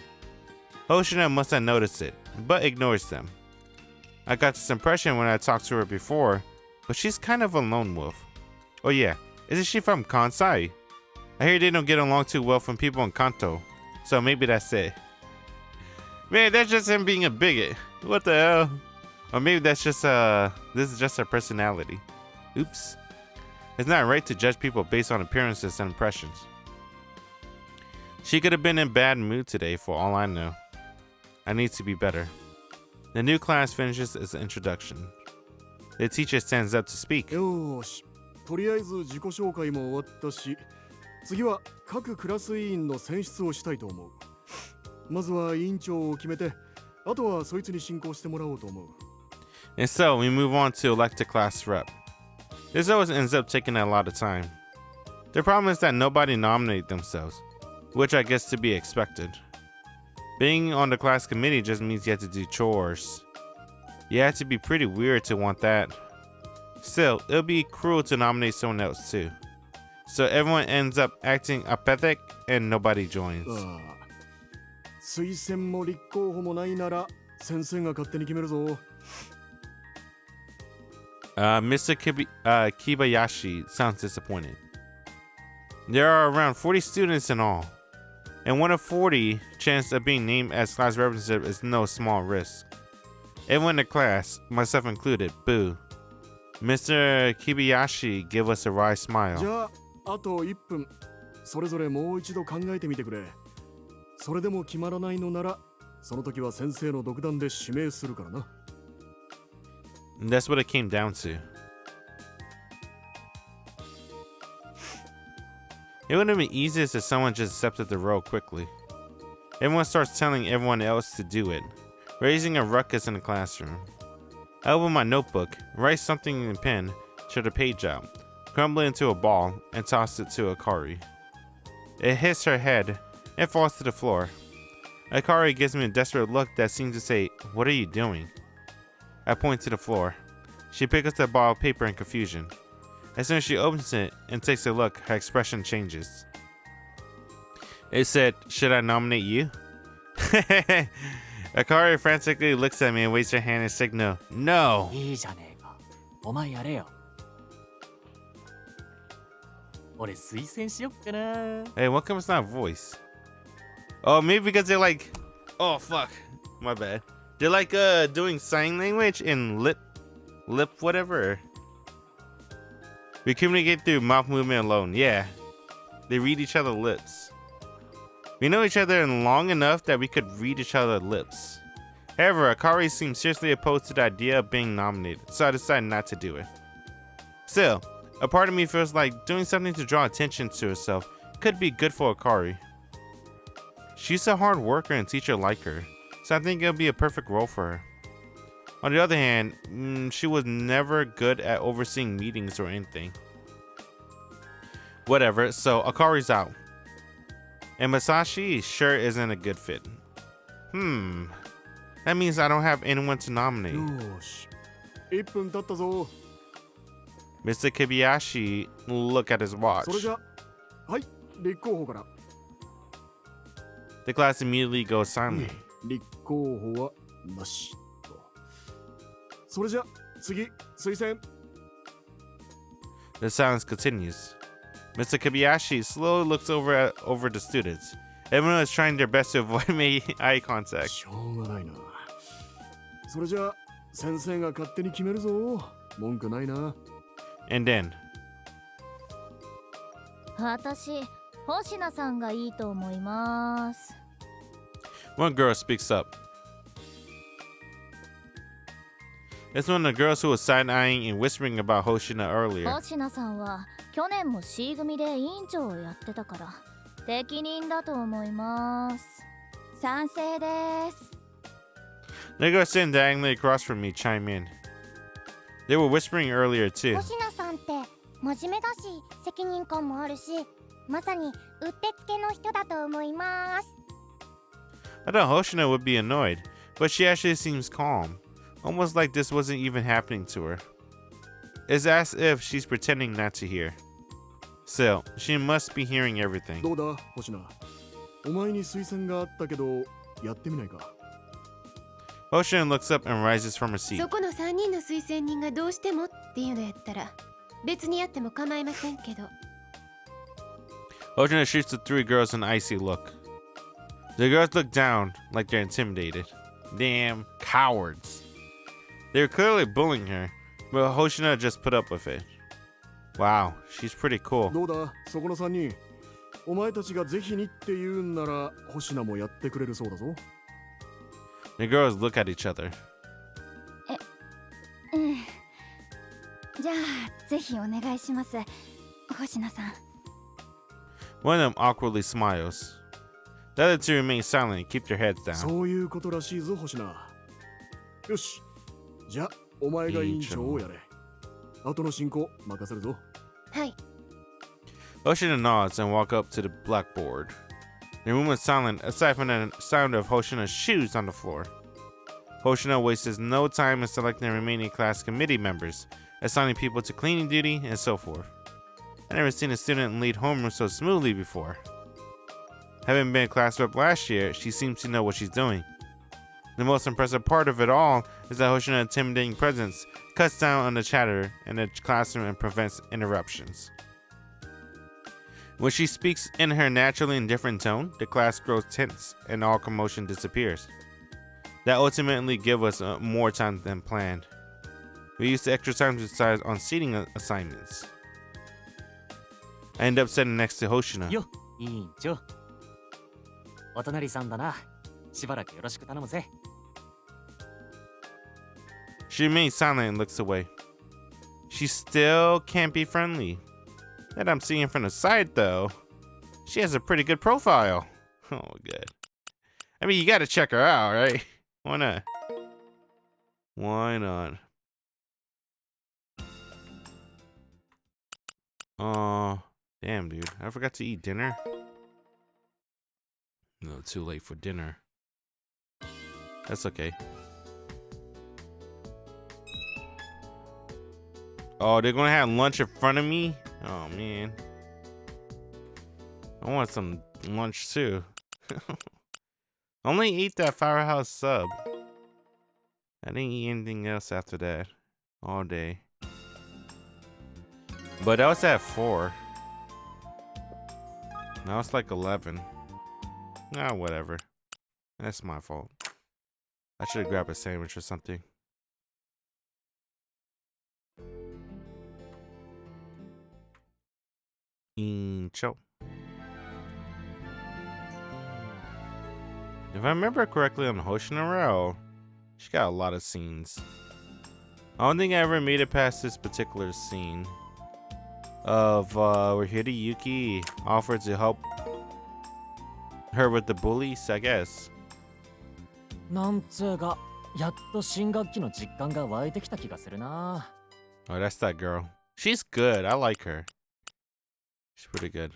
Hoshina must have noticed it, but ignores them. I got this impression when I talked to her before, but she's kind of a lone wolf. Oh yeah, isn't she from Kansai? I hear they don't get along too well from people in Kanto, so maybe that's it. Man, that's just him being a bigot. What the hell? Or maybe that's just this is just her personality. Oops. It's not right to judge people based on appearances and impressions. She could have been in a bad mood today for all I know. I need to be better. The new class finishes its introduction. The teacher stands up to speak. よし、とりあえず自己紹介も終わったし、次は各クラス委員の選出をしたいと思う。まずは委員長を決めて、あとはそいつに進行してもらおうと思う。And so we move on to elect a class rep. This always ends up taking a lot of time. The problem is that nobody nominated themselves, which I guess to be expected. Being on the class committee just means you have to do chores. You have to be pretty weird to want that. Still, it'll be cruel to nominate someone else too. So everyone ends up acting apathetic and nobody joins. 推薦も立候補もないなら先生が勝手に決めるぞ。Mr. Kibayashi sounds disappointed. There are around 40 students in all, and 1 of 40 chance of being named as class representative is no small risk. Everyone in the class, myself included, boo. Mr. Kibayashi give us a wry smile. じゃあ、あと1分。それぞれもう一度考えてみてくれ。それでも決まらないのなら、その時は先生の独断で指名するからな。And that's what it came down to. It would have been easiest if someone just accepted the role quickly. Everyone starts telling everyone else to do it, raising a ruckus in the classroom. I open my notebook, write something in pen, tear the page out, crumble it into a ball, and toss it to Akari. It hits her head and falls to the floor. Akari gives me a desperate look that seems to say, "What are you doing?" I point to the floor. She picks up the ball of paper in confusion. As soon as she opens it and takes a look, her expression changes. It said, "Should I nominate you?" Akari frantically looks at me and waves her hand and signal, "No." いいじゃねえか。お前やれよ。俺推薦しよっかな。Hey, what comes not voice? Oh, maybe because they're like, oh fuck, my bad. They're like doing sign language and lip whatever. We communicate through mouth movement alone. Yeah, they read each other's lips. We know each other long enough that we could read each other's lips. However, Akari seems seriously opposed to the idea of being nominated, so I decided not to do it. Still, a part of me feels like doing something to draw attention to herself could be good for Akari. She's a hard worker and teacher like her, so I think it'll be a perfect role for her. On the other hand, she was never good at overseeing meetings or anything. Whatever, so Akari's out. And Masashi sure isn't a good fit. That means I don't have anyone to nominate. よし。1分経ったぞ。 Mr. Kibayashi look at his watch. それじゃ、はい、立候補から。 The class immediately goes silent. 立候補はなしと。それじゃ、次、推薦。 The silence continues. Mr. Kibayashi slowly looks over the students. Everyone is trying their best to avoid making eye contact. しょうがないな。それじゃ、先生が勝手に決めるぞ。文句ないな。And then, 私、星名さんがいいと思います。 one girl speaks up. It's one of the girls who was side-eyeing and whispering about Hoshina earlier. 星名さんは去年も C 組で委員長をやってたから適任だと思います。賛成です。 The girl sitting diagonally across from me chime in. They were whispering earlier too. 星名さんって真面目だし責任感もあるしまさにうってつけの人だと思います。 I thought Hoshina would be annoyed, but she actually seems calm, almost like this wasn't even happening to her. It's as if she's pretending not to hear. Still, she must be hearing everything. どうだ、星名。お前に推薦があったけど、やってみないか。 Hoshina looks up and rises from her seat. そこの3人の推薦人がどうしてもっていうのやったら別にやっても構いませんけど。 Hoshina shoots the three girls an icy look. The girls look down like they're intimidated. Damn cowards. They were clearly bullying her, but Hoshina just put up with it. Wow, she's pretty cool. どうだ、そこの3人。お前たちがぜひにって言うんなら、星名もやってくれるそうだぞ。 The girls look at each other. じゃあぜひお願いします星名さん。 One of them awkwardly smiles. The other two remain silent and keep their heads down. そういうことらしいぞ、星名。よし。じゃあ、お前が委員長をやれ。後の進行任せるぞ。はい。Hoshina nods and walks up to the blackboard. The room is silent aside from the sound of Hoshina's shoes on the floor. Hoshina wastes no time in selecting the remaining class committee members, assigning people to cleaning duty, and so forth. I've never seen a student lead homeroom so smoothly before. Having been class rep last year, she seems to know what she's doing. The most impressive part of it all is that Hoshina's intimidating presence cuts down on the chatter in the classroom and prevents interruptions. When she speaks in her naturally indifferent tone, the class grows tense and all commotion disappears. That ultimately gives us more time than planned. We used the extra time to decide on seating assignments. I end up sitting next to Hoshina. よ、委員長。お隣さんだな。しばらくよろしく頼むぜ。She remains silent and looks away. She still can't be friendly. That I'm seeing from the side, though. She has a pretty good profile. Oh, good. I mean, you gotta check her out, right? Why not? Why not? Damn, dude. I forgot to eat dinner. No, too late for dinner. That's okay. Oh, they're gonna have lunch in front of me? Oh, man. I want some lunch, too. Only ate that Firehouse sub. I didn't eat anything else after that. All day. But that was at 4. Now it's like 11. Nah, whatever. That's my fault. I should have grabbed a sandwich or something. Incho. If I remember correctly on Hoshina Rail, she got a lot of scenes. I don't think I ever made it past this particular scene of where Hideyuki offered to help her with the bullies, I guess. なんつうか、やっと新学期の実感が湧いてきた気がするな。Oh, that's that girl. She's good. I like her. She's pretty good.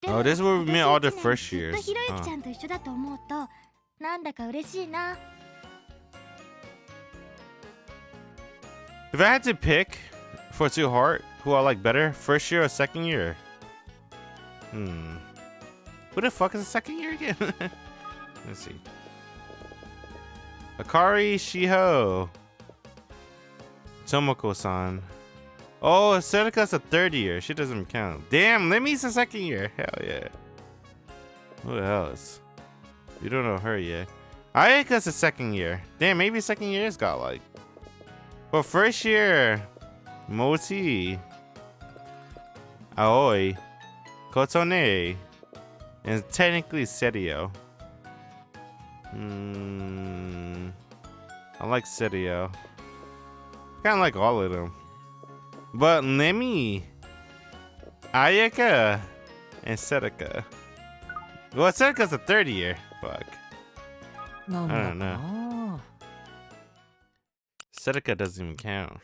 Oh, this is where we met all the first years. ひろゆきちゃんと一緒だと思うとなんだか嬉しいな。 If I had to pick for ToHeart, who I like better, first year or second year? Who the fuck is the second year again? Let's see. Akari Shiho. Tomoko-san. Oh, Serika's a third year. She doesn't count. Damn, Lemmy's a second year. Hell yeah. Who else? We don't know her yet. Ayaka's a second year. Damn, maybe second year's got like. For first year, Moti, Aoi, Kotone, and technically Serio. I like Serio. Kind of like all of them. But Lemmy, Ayaka, and Serika. Well, Serika's a third year. Fuck. I don't know. Serika doesn't even count.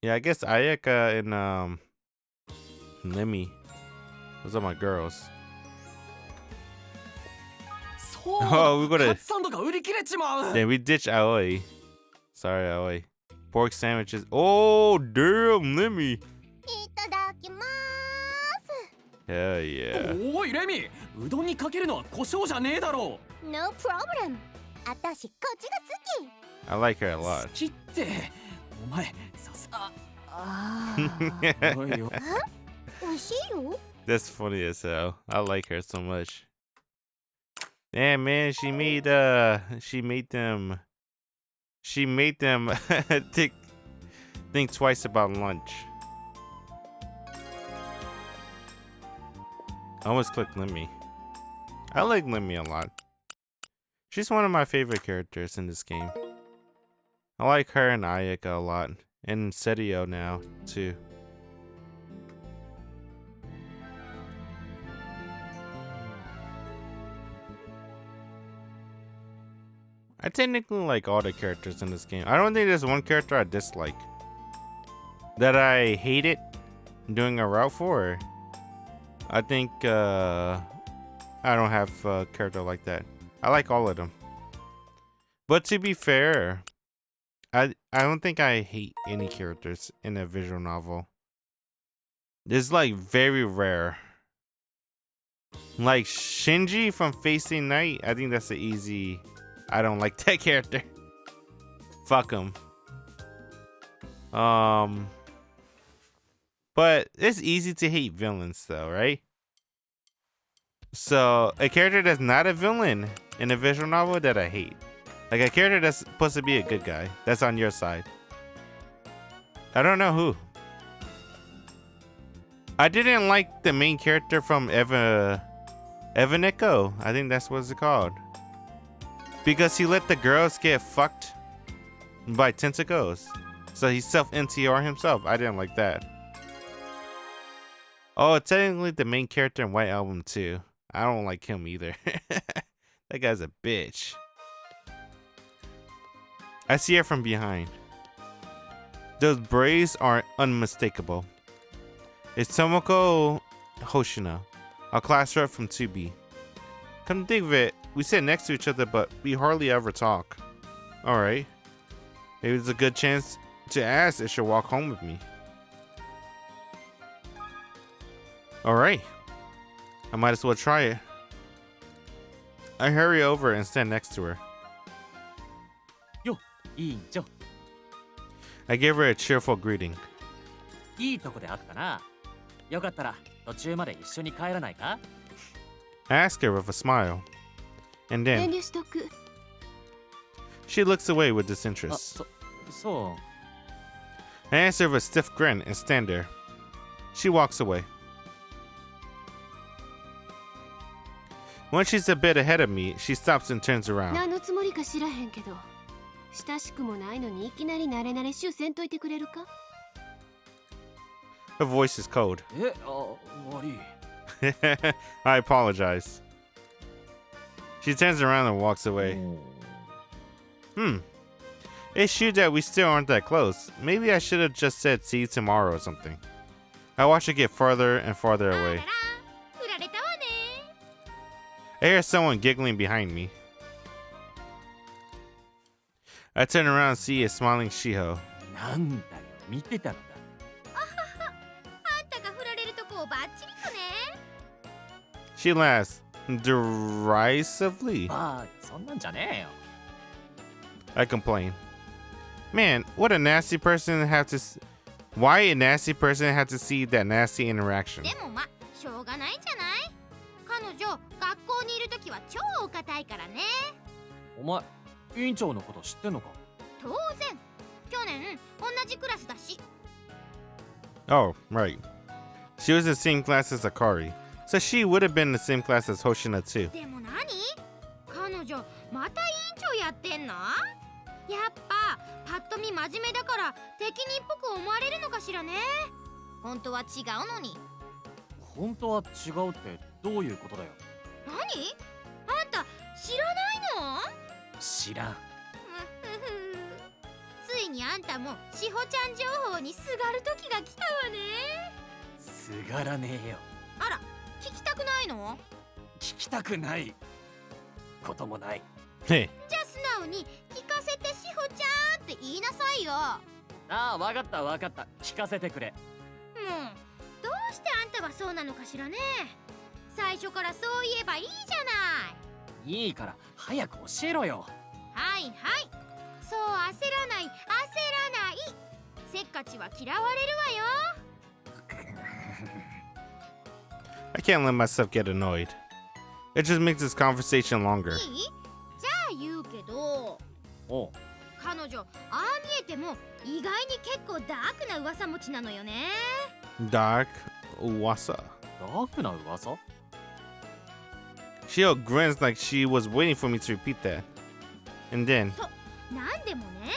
Yeah, I guess Ayaka and Lemmy. Those are my girls. Oh, we're gonna. Then we ditch Aoi. Sorry, Aoi. Pork sandwiches. Oh, damn, Lemmy. いただきます。 Hell yeah. おいレミ、うどんにかけるのは胡椒じゃねえだろ。 No problem。あたしこっちが好き。 I like her a lot. 好きって、お前さすが。おいよ。美味しいよ。 That's funny as hell. I like her so much. Damn, man, she made them think twice about lunch. I almost clicked Lemmy. I like Lemmy a lot. She's one of my favorite characters in this game. I like her and Ayaka a lot. And Serio now, too. I technically like all the characters in this game. I don't think there's one character I dislike. That I hated doing a route for. I think I don't have a character like that. I like all of them. But to be fair, I don't think I hate any characters in a visual novel. It's like very rare. Like Shinji from Facing Night, I think that's an easy. I don't like that character. Fuck him. But it's easy to hate villains though, right? So a character that's not a villain in a visual novel that I hate. Like a character that's supposed to be a good guy, that's on your side. I don't know who. I didn't like the main character from Evaniko. I think that's what it's called. Because he let the girls get fucked by tentacles. So he self-NTR himself. I didn't like that. Oh, technically the main character in White Album too. I don't like him either. That guy's a bitch. I see her from behind. Those braids are unmistakable. It's Tomoko Hoshina, a class rep from 2B. Come to think of it, we sit next to each other, but we hardly ever talk. Alright. Maybe it's a good chance to ask if she'll walk home with me. Alright. I might as well try it. I hurry over and stand next to her. Yo, 委員長。 I give her a cheerful greeting. いいとこで会ったな。よかったら途中まで一緒に帰らないか？ I ask her with a smile. And 遠 then 慮しとく。 she looks away with あ、 disinterest. そう。 I answer with a stiff grin and stand there. She walks away. When she's a bit ahead of me, she stops and turns around. 何のつもりか知らへんけど、親しくもないのにいきなり慣れ慣れしゅうせんといてくれるか？ Her voice is cold. え、あ、悪い。 I apologize. She turns around and walks away. It's true that we still aren't that close. Maybe I should have just said see you tomorrow or something. I watch her get farther and farther away. 振られたわね。 I hear someone giggling behind me. I turn around and see a smiling Shiho. なんだよ、見てたのか。あんたが振られるとこをバッチリとね。 She laughs derisively. バーカ、そんなんじゃねえよ。 I complain. Man, what a nasty person to have to. Why a nasty person had to see that nasty interaction? でもま、しょうがないんじゃない？彼女、学校にいるときは超お堅いからね。お前、委員長のこと知ってんのか？当然、去年同じクラスだし。 Oh, right. She was the same class as Akari, so she would have been in the same class as Hoshina too. でも何？彼女、また委員長やってんの？やっぱ、パッと見真面目だから適任っぽく思われるのかしらね。本当は違うのに。本当は違うってどういうことだよ。何？あんた知らないの？知らん。ついにあんたもしほちゃん情報にすがる時が来たわね。すがらねえよ。あら、聞きたくないの？聞きたくないこともない。 Hey, じゃあ素直に聞かせてしほちゃんって言いなさいよ。ああ、わかったわかった。聞かせてくれ。どうしてあんたはそうなのかしらね。最初からそう言えばいいじゃない。いいから早く教えろよ。はいはい。そう焦らない焦らない。せっかちは嫌われるわよ。 I can't let myself get annoyed. It just makes this conversation longer. いい？じゃあ言うけど、おう。彼女ああ見えても意外に結構ダークな噂持ちなのよね。 Dark Wasa. ダークな噂？ Shio grins like she was waiting for me to repeat that. And then なんでもね、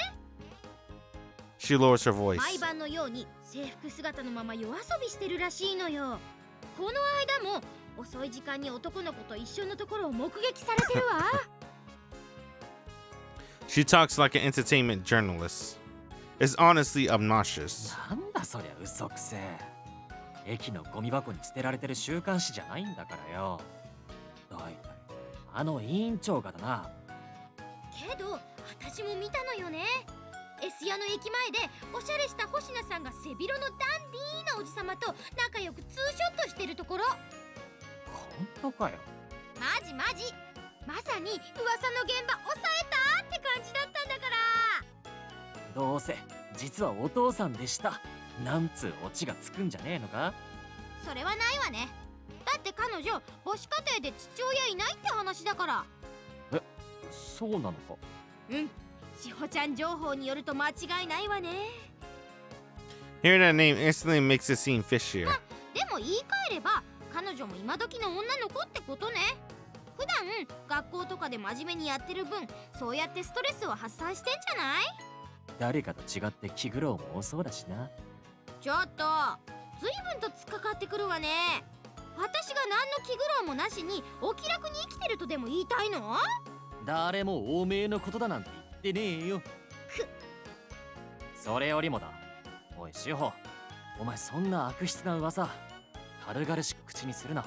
she lowers her voice. 毎晩のように制服姿のまま夜遊びしてるらしいのよ。この間も遅い時間に男の子と一緒のところを目撃されてるわ。She talks like an entertainment journalist. It's honestly obnoxious. なんだそりゃ嘘くせえ。駅のゴミ箱に捨てられてる週刊誌じゃないんだからよ。だいたいあの委員長がだな。けど私も見たのよね。S 屋の駅前でおしゃれした星名さんが背広のダンディーなおじさまと仲良くツーショットしてるところ。本当かよ。マジマジ、まさに噂の現場抑えたって感じだったんだから。どうせ実はお父さんでした。なんつうオチがつくんじゃねえのか。それはないわね。だって彼女母子家庭で父親いないって話だから。そうなのか。うん、しほちゃん情報によると間違いないわね。 Hearing that name instantly makes it seem fishier. でも言い換えれば彼女も今時の女の子ってことね。普段学校とかで真面目にやってる分、そうやってストレスを発散してんじゃない？誰かと違って気苦労も多そうだしな。ちょっと随分と突っかかってくるわね。私が何の気苦労もなしにお気楽に生きてるとでも言いたいの？誰もおめえのことだなんて言ってねえよ。それよりもだ。おい志保、お前そんな悪質な噂軽々しく口にするな。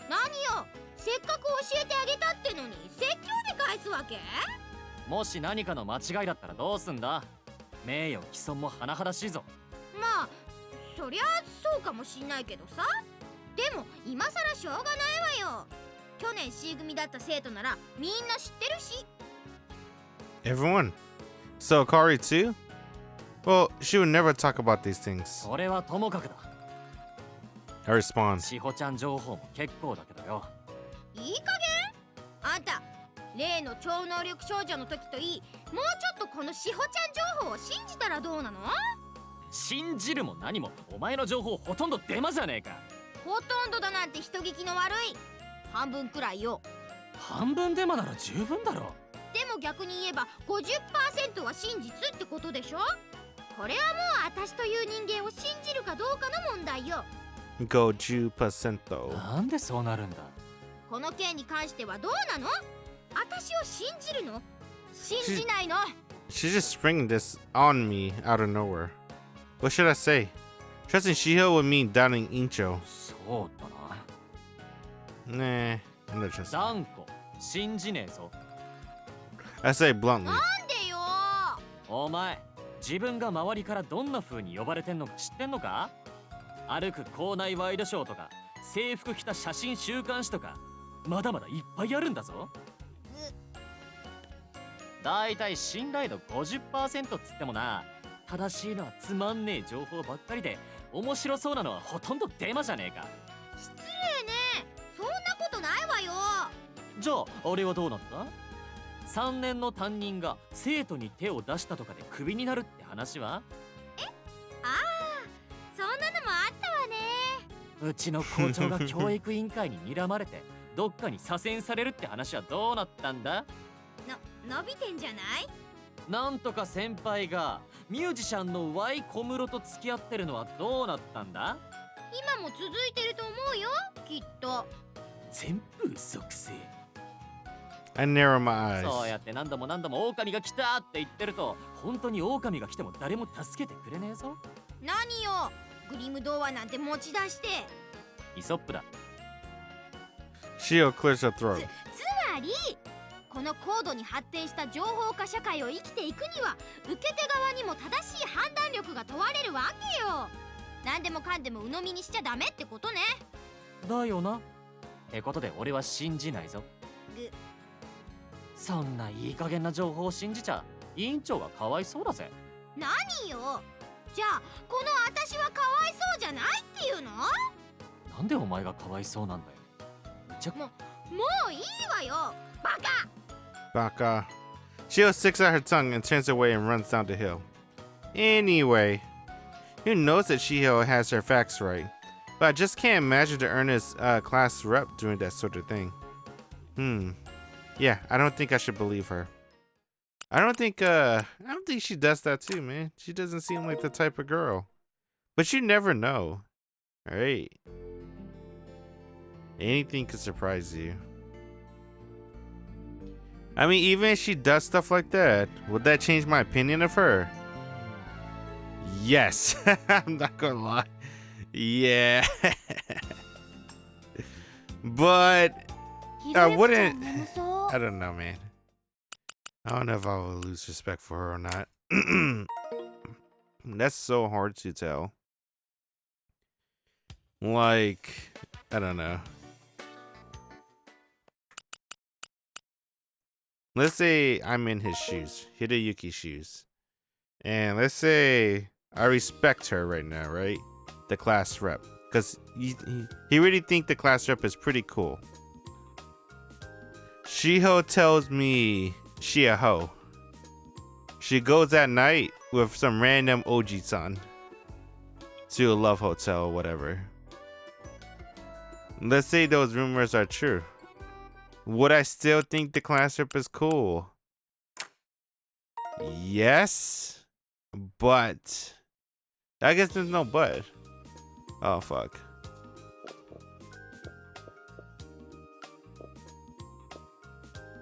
何よ、せっかく教えてあげたってのに説教で返すわけ？もし何かの間違いだったらどうすんだ。名誉毀損も甚だしいぞ。まあそりゃそうかもしんないけどさ。でも今さらしょうがないわよ。去年 C 組だった生徒ならみんな知ってるし。 Everyone. So Akari too? Well, she would never talk about these things. それはともかくだ。 I respond. 志保ちゃん情報も結構だけどよ。いい加減あんた、例の超能力少女の時といい、もうちょっとこのしほちゃん情報を信じたらどうなの？信じるも何もお前の情報ほとんどデマじゃねえか。ほとんどだなんて人聞きの悪い。半分くらいよ。半分デマなら十分だろ。でも逆に言えば 50% は真実ってことでしょ。これはもう私という人間を信じるかどうかの問題よ。 50%. なんでそうなるんだ。この件に関してはどうなの？私を信じるの？信じないの？ She's just springing this on me out of nowhere. What should I say? Trusting Shiho would mean doubting Incho. そうだな。 Nah, I'm not trusting. 断固信じねえぞ。 I say bluntly. なんでよ。お前自分が周りからどんな風に呼ばれてんのか知ってんのか？歩く校内ワイドショーとか制服着た写真週刊誌とかまだまだいっぱいあるんだぞ。だいたい信頼度 50% っつってもな、正しいのはつまんねえ情報ばっかりで面白そうなのはほとんどデマじゃねえか。失礼ね。そんなことないわよ。じゃああれはどうなった？ 3 年の担任が生徒に手を出したとかでクビになるって話は？ああ、そんなのもあったわね。うちの校長が教育委員会に睨まれてどっかに左遷されるって話はどうなったんだ？伸びてんじゃない？なんとか先輩がミュージシャンの Y 小室と付き合ってるのはどうなったんだ？今も続いてると思うよ、きっと。全部嘘くせえ。 I narrow my そう eyes. やって何度も狼が来たって言ってると本当に狼が来ても誰も助けてくれねえぞ。何よ、グリム童話なんて持ち出して。イソップだ。 Shio clears her throat. つまりこの高度に発展した情報化社会を生きていくには受け手側にも正しい判断力が問われるわけよ。何でもかんでも鵜呑みにしちゃダメってことね。だよな。ってことで俺は信じないぞ。ぐそんないい加減な情報を信じちゃ委員長がかわいそうだぜ。何よ。じゃあこの私はかわいそうじゃないっていうの？なんでお前がかわいそうなんだよ。もういいわよ、バカ。 Baka. Shio sticks out her tongue and turns away and runs down the hill. Anyway, who knows that Shiho has her facts right? But I just can't imagine to earn his class rep doing that sort of thing. Yeah, I don't think I should believe her. I don't think she does that too, man. She doesn't seem like the type of girl. But you never know. Alright. Anything could surprise you. I mean, even if she does stuff like that, would that change my opinion of her? Yes. I'm not gonna lie. Yeah. But I wouldn't. I don't know, man. I don't know if I will lose respect for her or not. That's so hard to tell. Like, I don't know. Let's say I'm in his shoes, Hideyuki's shoes. And let's say I respect her right now, right? The class rep. Because he really think the class rep is pretty cool. Shiho tells me she a hoe. She goes at night with some random Oji-san to a love hotel or whatever. Let's say those rumors are true. Would I still think the class rep is cool? Yes, but I guess there's no but. Oh fuck.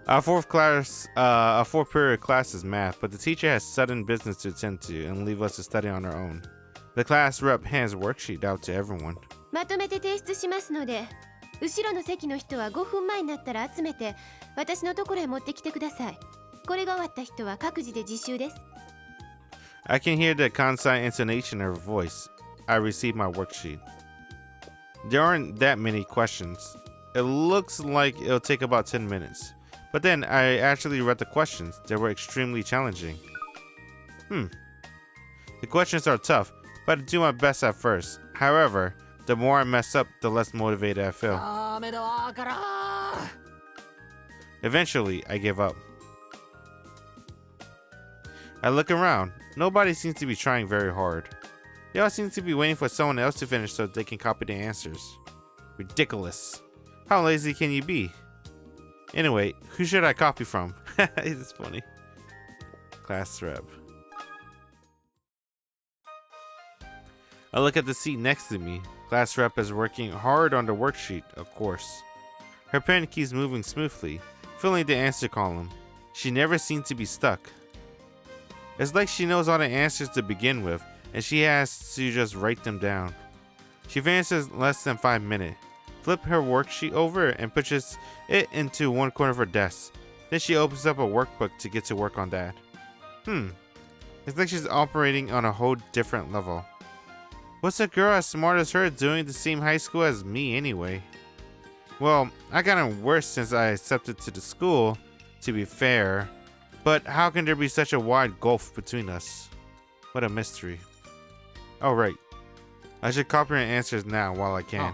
Our fourth period class is math, but the teacher has sudden business to attend to and leave us to study on our own. The class rep hands a worksheet out to everyone. まとめて提出しますので、後ろの席の人は5分前になったら集めて私のところへ持ってきてください。これが終わった人は各自で自習です。 I can hear the Kansai intonation of her voice. I received my worksheet. There aren't that many questions. It looks like it'll take about 10 minutes. But then I actually read the questions. They were extremely challenging. The questions are tough, but I do my best at first. However, the more I mess up, the less motivated I feel. Eventually, I give up. I look around. Nobody seems to be trying very hard. They all seem to be waiting for someone else to finish so they can copy the answers. Ridiculous. How lazy can you be? Anyway, who should I copy from? It's funny. Class rep. I look at the seat next to me. Class rep is working hard on the worksheet, of course. Her pen keeps moving smoothly, filling the answer column. She never seems to be stuck. It's like she knows all the answers to begin with, and she has to just write them down. She finishes less than 5 minutes. Flip her worksheet over and pushes it into one corner of her desk. Then she opens up a workbook to get to work on that. It's like she's operating on a whole different level. What's a girl as smart as her doing the same high school as me anyway? Well, I gotten worse since I accepted to the school, to be fair. But how can there be such a wide gulf between us? What a mystery. Oh right. I should copy her answers now while I can.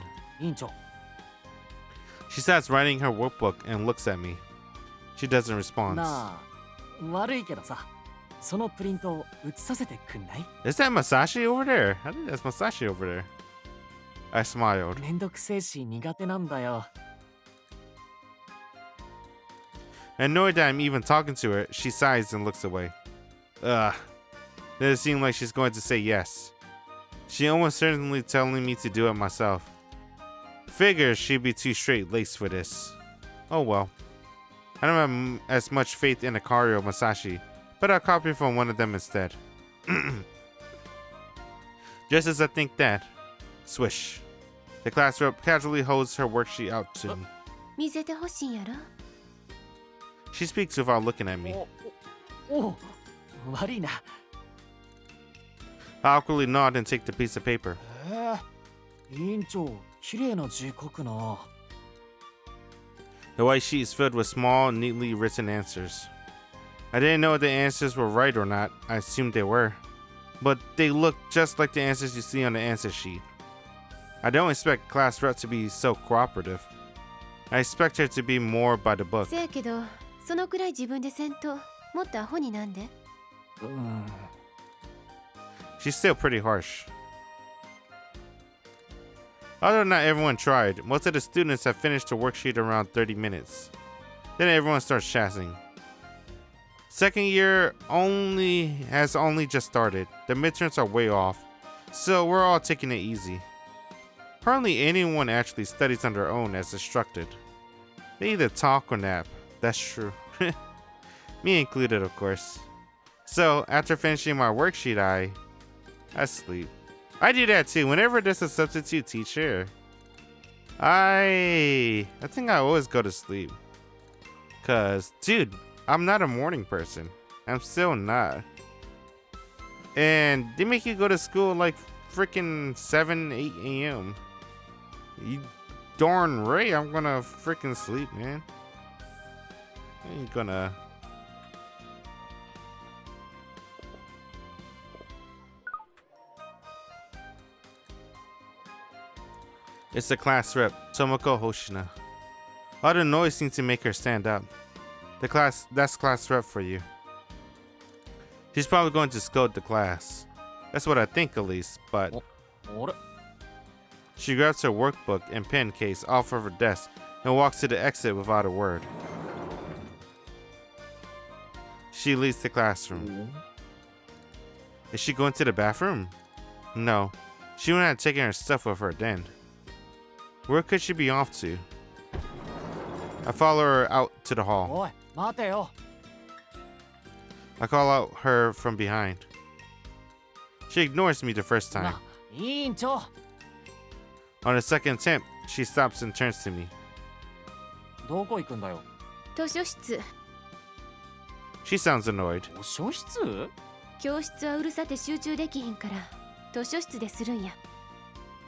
She starts writing her workbook and looks at me. She doesn't respond. Is that Masashi over there? I think that's Masashi over there. I smiled. Annoyed that I'm even talking to her, she sighs and looks away. Ugh. Doesn't seem like she's going to say yes. She almost certainly telling me to do it myself. Figures she'd be too straight-laced for this. Oh well. I don't have as much faith in Akari or Masashi, but I'll copy from one of them instead. Just as I think that, swish. The class rep casually holds her worksheet out to me. 見せてほしいんやろ She speaks without looking at me. I awkwardly nod and take the piece of paper. The white sheet is filled with small, neatly written answers. I didn't know if the answers were right or not. I assumed they were. But they look just like the answers you see on the answer sheet. I don't expect class rep to be so cooperative. I expect her to be more by the book. せやけどそのくらい自分でせんともっとアホになんで She's still pretty harsh. Although not everyone tried, most of the students have finished the worksheet around 30 minutes. Then everyone starts chatting. Second year has only just started. The midterms are way off, so we're all taking it easy. Hardly anyone actually studies on their own as instructed. They either talk or nap. That's true. Me included, of course. So, after finishing my worksheet, I sleep. I do that too. Whenever there's a substitute teacher, I think I always go to sleep. Cause, dude, I'm not a morning person. I'm still not. And they make you go to school like freaking 7, 8 a.m. You darn right I'm gonna freaking sleep, man. I ain't gonna. It's the class rep, Tomoko Hoshina. All the noise seems to make her stand up. That's class rep for you. She's probably going to scold the class. That's what I think, at least, but... She grabs her workbook and pen case off of her desk and walks to the exit without a word. She leaves the classroom. Is she going to the bathroom? No. She wouldn't have taken her stuff with her then. Where could she be off to? I follow her out to the hall. I call out her from behind. She ignores me the first time. On the second attempt, she stops and turns to me. 図書室。 She sounds annoyed. 図書室？教室はうるさて集中できひんから図書室でするんや。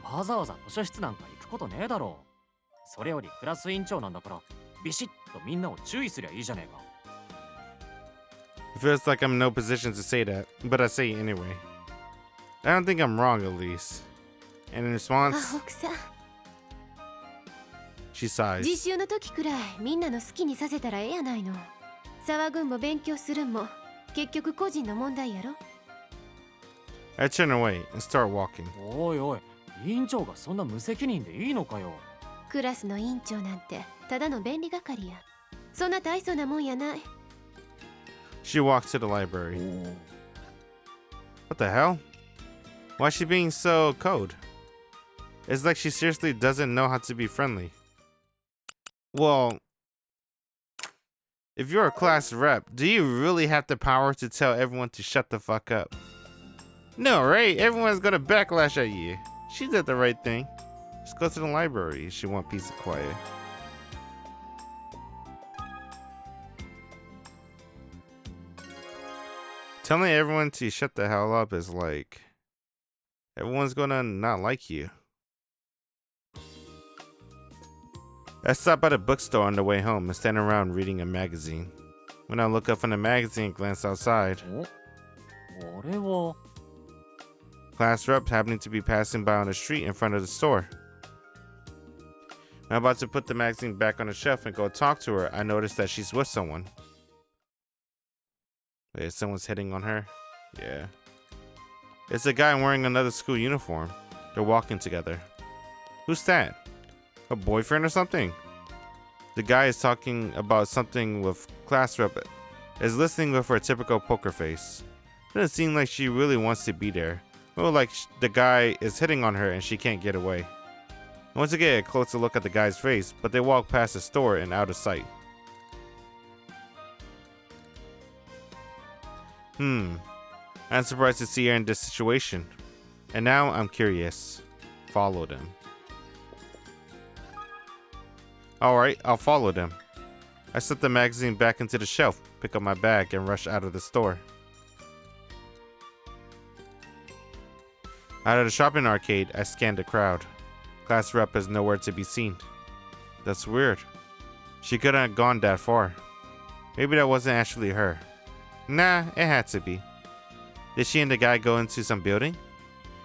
わざわざ図書室なんか行くことねえだろ。それよりクラス委員長なんだからビシッとみんなを注意すりゃいいじゃねえか。It feels like I'm in no position to say that, but I say it anyway. I don't think I'm wrong, at least. And in あ、 response, 奥さん。 she sighs. 実習の時くらいみんなの好きにさせたらええやないの。騒ぐんも勉強するんも結局個人の問題やろ。 I turn away and start walking. おいおい、委員長がそんな無責任でいいのかよ。クラスの委員長なんてただの便利係や。そんな大層なもんやない。 She walks to the library. What the hell? Why is she being so cold? It's like she seriously doesn't know how to be friendly. Well, if you're a class rep, do you really have the power to tell everyone to shut the fuck up? No, right? Everyone's gonna backlash at you. She did the right thing. Just go to the library if she wants peace and quiet. Telling everyone to shut the hell up is like everyone's gonna not like you. I stop by the bookstore on the way home and stand around reading a magazine. When I look up from the magazine and glance outside, あれは class rep happening to be passing by on the street in front of the store. When I'm about to put the magazine back on the shelf and go talk to her, I notice that she's with someone. Wait, someone's hitting on her? Yeah. It's a guy wearing another school uniform. They're walking together. Who's that? A boyfriend or something? The guy is talking about something with class rep, is listening with her typical poker face. It doesn't seem like she really wants to be there. More like the guy is hitting on her and she can't get away. I want to get a closer look at the guy's face, but they walk past the store and out of sight. I'm surprised to see her in this situation. And now I'm curious. Follow them. Alright, I'll follow them. I set the magazine back into the shelf, pick up my bag, and rush out of the store. Out of the shopping arcade, I scan the crowd. Class rep is nowhere to be seen. That's weird. She couldn't have gone that far. Maybe that wasn't actually her. Nah, it had to be. Did she and the guy go into some building?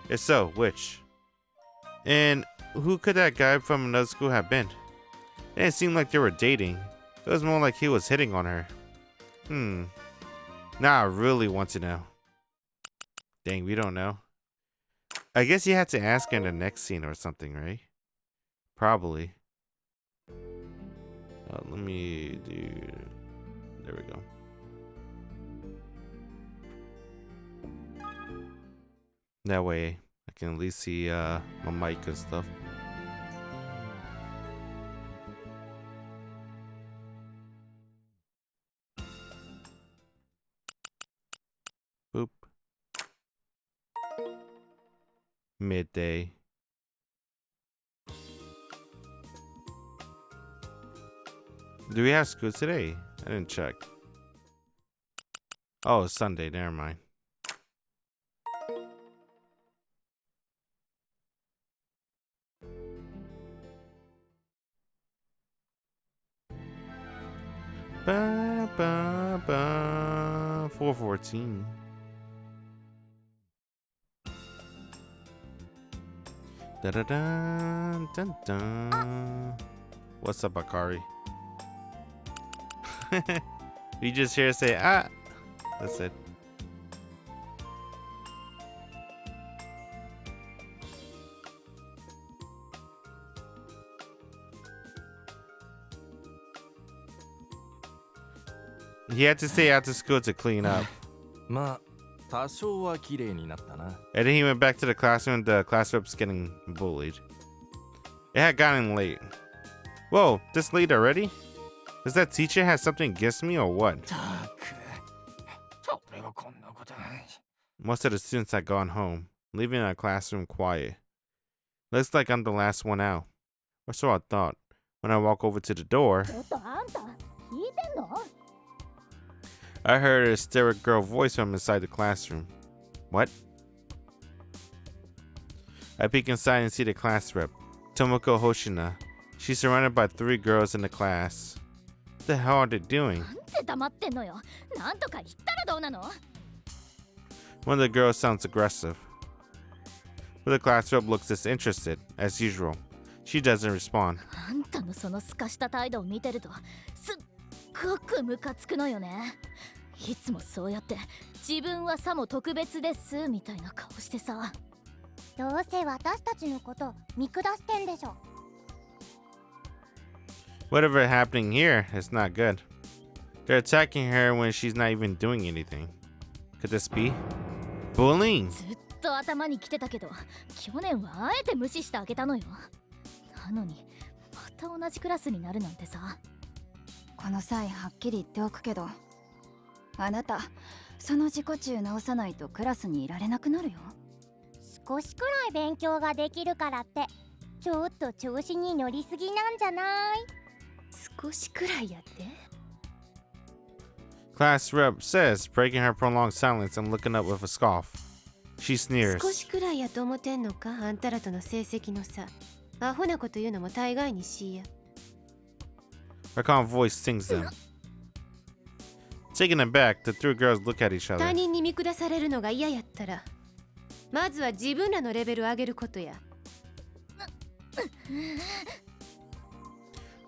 If so, which? And who could that guy from another school have been? It didn't seem like they were dating. It was more like he was hitting on her. Now I really want to know. Dang, we don't know. I guess you had to ask her in the next scene or something, right? Probably. Let me do... There we go. That way I can at least see my mic and stuff. Boop. Midday. Do we have school today? I didn't check. Oh, it's Sunday. Never mind. Ba, ba, ba. 4:14. Da da da dun dun. What's up, Akari? You just hear say ah. That's it. He had to stay after school to clean up. まあ多少は綺麗になったな。 And then he went back to the classroom. The class rep's getting bullied. It had gotten late. Whoa, this late already? Does that teacher have something against me or what? Most of the students had gone home, leaving our classroom quiet. Looks like I'm the last one out. Or so I thought. When I walk over to the door, I heard a hysteric girl voice from inside the classroom. What? I peek inside and see the class rep, Tomoko Hoshina. She's surrounded by 3 girls in the class. What the hell are they doing? One of the girls sounds aggressive, but the class rep looks disinterested, as usual. She doesn't respond. あんたのそのすかした態度を見てるとすっごくムカつくのよね。いつもそうやって自分はさも特別ですみたいな顔してさ。どうせ私たちのこと見下してんでしょ。 Whatever happening here is not good. They're attacking her when she's not even doing anything. Could this be bullying? ずっと頭にきてたけど、去年はあえて無視してあげたのよ。なのにまた同じクラスになるなんてさ。この際はっきり言っておくけど、あなたその自己中直さないとクラスにいられなくなるよ。少しくらい勉強ができるからってちょっと調子に乗りすぎなんじゃない？少しくらいやって。 Class rep says, breaking her prolonged silence and looking up with a scoff. She sneers. 少しくらいやと思ってんのか、あんたらとの成績の差。アホなこと言うのも大概にしいや。 Her calm voice stings them. Taken aback, the 3 girls look at each 他 other. 人に見下されるのが嫌やったら、まずは自分らのレベルを上げることや。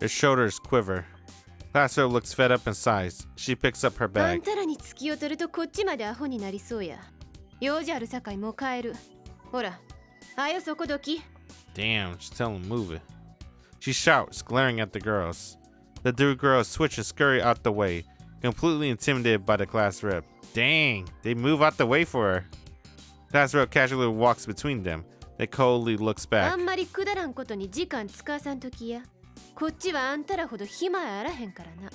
Their shoulders quiver. Class rep looks fed up and sighs. She picks up her あん bag. たらに突きを取るとこっちまでアホになりそうや。用事あるさかいもう帰る。ほら、あよそこどき。 Damn, just tell them move it. She shouts, glaring at the girls. The 3 girls switch and scurry out the way, completely intimidated by the class rep. Dang, they move out the way for her. Class rep casually walks between them. They coldly looks あ back. んまりくだらんことに時間使わさんときや。こっちはあんたらほど暇あらへんからな。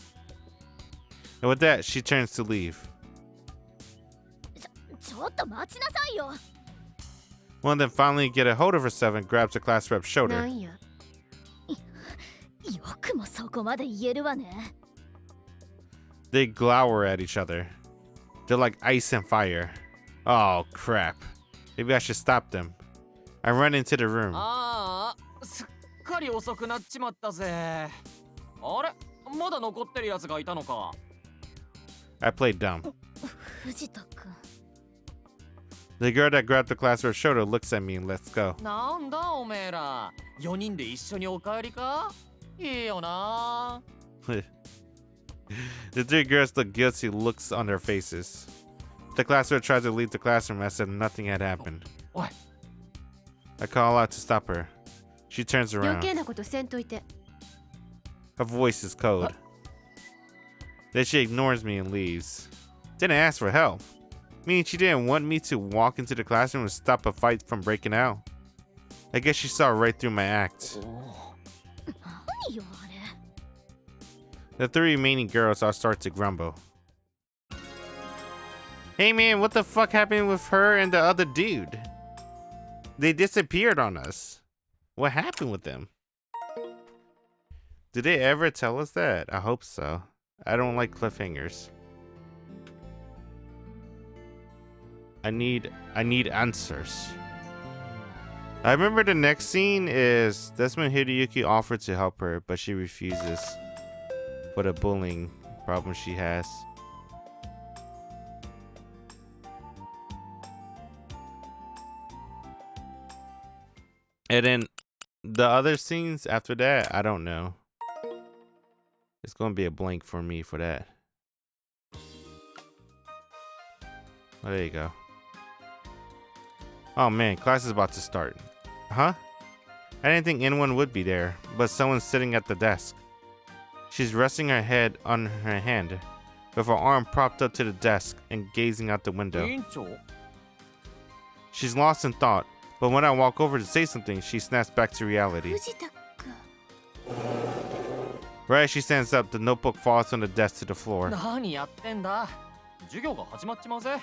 And with that, she turns to leave. ちょっと待ちなさいよ。 One of them finally get a hold of herself and grabs the class rep's な shoulder. んや。よくもそこまで言えるわね。 They glower at each other. They're like ice and fire. Oh, crap. Maybe I should stop them. I run into the room. ああ、すっかり遅くなっちまったぜ。あれ、まだ残ってるやつがいたのか。I play dumb. 藤田くん。 The girl that grabbed the class rep's shoulder looks at me and lets go. なんだおめえら、4人で一緒にお帰りか？いいよな。The 3 girls look guilty looks on their faces. The class rep tries to leave the classroom as if nothing had happened. おい。 I call out to stop her. She turns 余 around. 計なことせんといて。 Her voice is cold. Then she ignores me and leaves. Didn't ask for help. Meaning she didn't want me to walk into the classroom and stop a fight from breaking out. I guess she saw right through my act. 何よあれ。 The 3 remaining girls all start to grumble. Hey man, what the fuck happened with her and the other dude? They disappeared on us. What happened with them? Did they ever tell us that? I hope so. I don't like cliffhangers. I need answers. I remember the next scene is that's when Hideyuki offered to help her, but she refuses for the bullying problem she has. And then the other scenes after that, I don't know. It's gonna be a blank for me for that. Oh, there you go. Oh man, class is about to start. Huh? I didn't think anyone would be there, but someone's sitting at the desk. She's resting her head on her hand, with her arm propped up to the desk and gazing out the window. She's lost in thought, but when I walk over to say something, she snaps back to reality. Right as she stands up, the notebook falls on the desk to the floor. 何やってんだ。授業が始まっちまうぜ。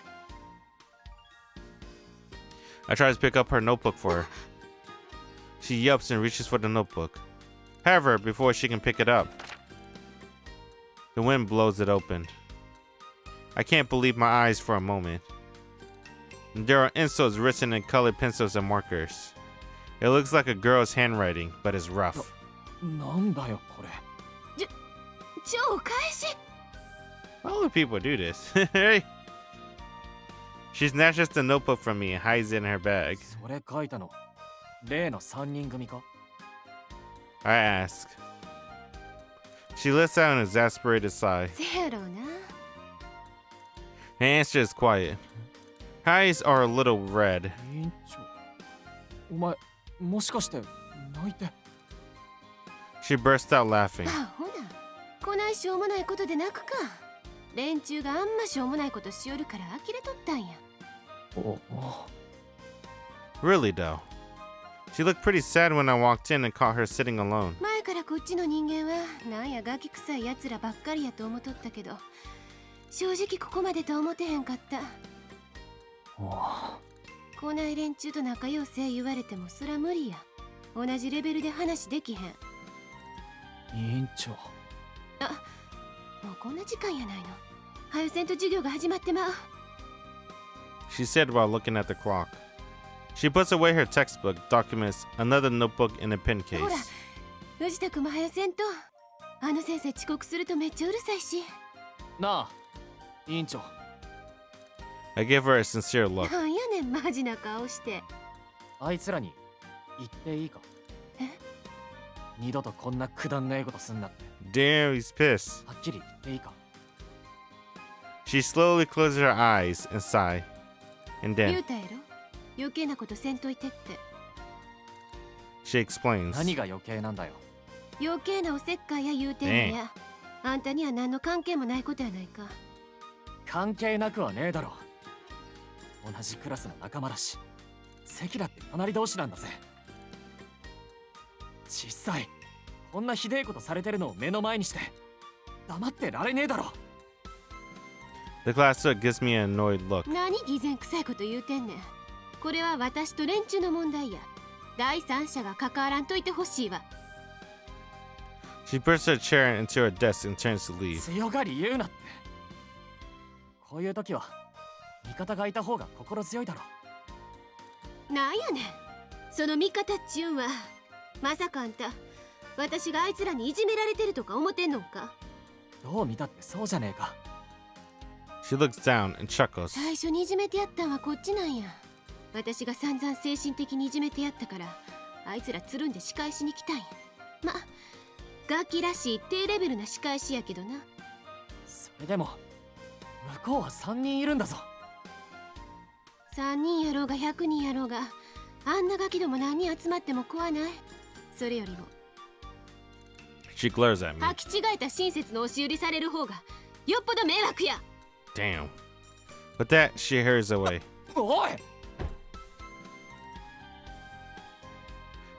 I try to pick up her notebook for her. She yelps and reaches for the notebook. However, before she can pick it up, the wind blows it open. I can't believe my eyes for a moment. There are insults written in colored pencils and markers. It looks like a girl's handwriting, but it's rough. なんだよこれ。Why would people do this? She snatches the notebook from me and hides it in her bag. それ書いたの例の3人組か。 I ask. She lets out an exasperated sigh. Her answer is quiet. Her eyes are a little red. 委員長。お前もしかして泣いて。 She bursts out laughing. ほな、こないしょうもないことで泣くか。連中があんましょうもないことしよるから呆れとったんや。Really though. She looked pretty sad when I walked in and caught her sitting alone. 前からこっちの人間はなんやガキ臭いやつらばっかりやと思っとったけど、正直ここまでと思ってへんかった。こない連中と仲良せ言われてもそら無理や。同じレベルで話できへん。委員長。もうこんな時間やないの。はよせんと授業が始まってまう。She said while looking at the clock. She puts away her textbook, documents, another notebook, and a pen ほら、 case. 藤田君もはよせんと。あの先生遅刻するとめっちゃうるさいし。なあ、委員長。 I give her a sincere look. なんやねんマジな顔して。あいつらに言っていいか。二度とこんなくだんないことすんなって。 Damn, he's pissed. はっきり言っていいか。 She slowly closes her eyes and sigh. And 言 then うたやろ。余計なことせんといてって。she explains. 何が余計なんだよ。余計なおせっかいや言うてんのや。あんたには何の関係もないことやないか。関係なくはねえだろ。同じクラスの仲間だし、席だって隣同士なんだぜ。小さい、こんなひでえことされてるのを目の前にして黙ってられねえだろ。 The class gives me an annoyed look. 何偽善臭いこと言うてんねん。これは私と連中の問題や。第三者が関わらんといてほしいわ。She puts her chair into her desk and turns to leave. 強がり言うなって。こういう時は味方がいた方が心強いだろ。なんやねん。その味方っちゅうんは、まさかあんた、私があいつらにいじめられてるとか思ってんのか。どう見たってそうじゃねえか。 She looks down and chuckles. 最初にいじめてやったんはこっちなんや。私が散々精神的にいじめてやったから、あいつらつるんで仕返しに来たんや。ま、ガキらしい低レベルな仕返しやけどな。それでも向こうは3人いるんだぞ。3人やろうが100人やろうが、あんなガキども何人集まっても怖ない。それよりも She glares at me. 履き違えた親切の押し売りされる方がよっぽど迷惑や。 Damn. With that, she hurries away. おい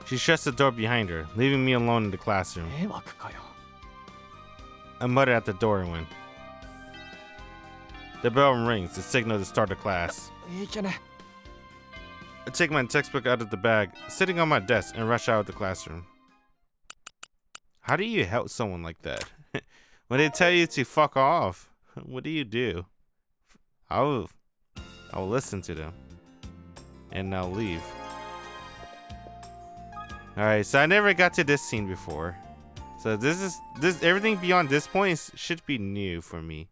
She shuts the door behind her, leaving me alone in the classroom. 迷惑かよ。 I mutter at the doorway. The bell rings, the signal to start the class. いけね。 I take my textbook out of the bag, sitting on my desk, and rush out of the classroom. How do you help someone like that? When they tell you to fuck off, what do? I'll listen to them. And I'll leave. Alright, so I never got to this scene before. So this everything beyond this point should be new for me.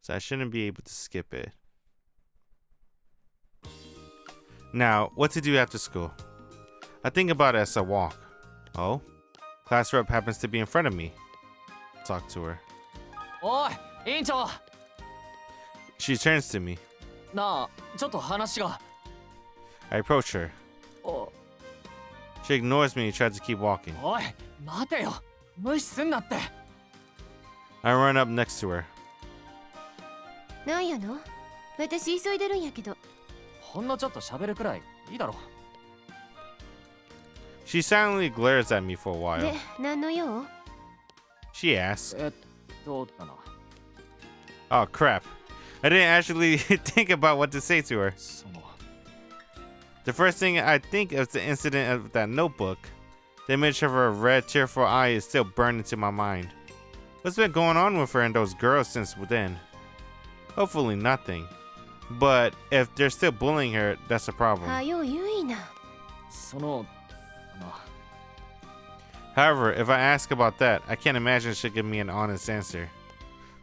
So I shouldn't be able to skip it. Now, what to do after school? I think about it as I walk. Oh? Class rep happens to be in front of me. Talk to her. おい、委員長。 She turns to me. なあ、ちょっと話が。 I approach her. お、 She ignores me and tries to keep walking. おい、待てよ。無視すんなって。 I run up next to her. なんやの？私急いでるんやけど。ほんのちょっと喋るくらいいいだろ。 She silently glares at me for a while. で、何の用？ She asks. だな。 Oh crap. I didn't actually think about what to say to her. その。 The first thing I think of is the incident of that notebook. The image of her red, tearful eye is still burned into my mind. What's been going on with her and those girls since then? Hopefully nothing. But if they're still bullying her, that's a problem. はよ言いな。その。 However, if I ask about that, I can't imagine she'll give me an honest answer.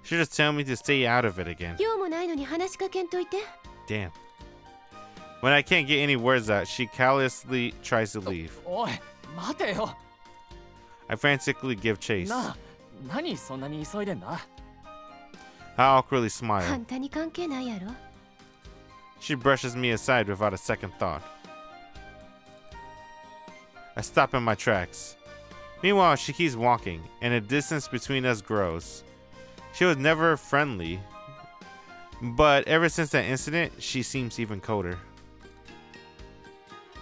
She'll just tell me to stay out of it again. 用もないのに話しかけんといて。Damn. When I can't get any words out, she callously tries to leave. おい、待てよ。 I frantically give chase. なあ、何そんなに急いでんだ。 I awkwardly あ smile. んたに関係ないやろ。 She brushes me aside without a second thought. I stop in my tracks. Meanwhile, she keeps walking, and the distance between us grows. She was never friendly, but ever since that incident, she seems even colder.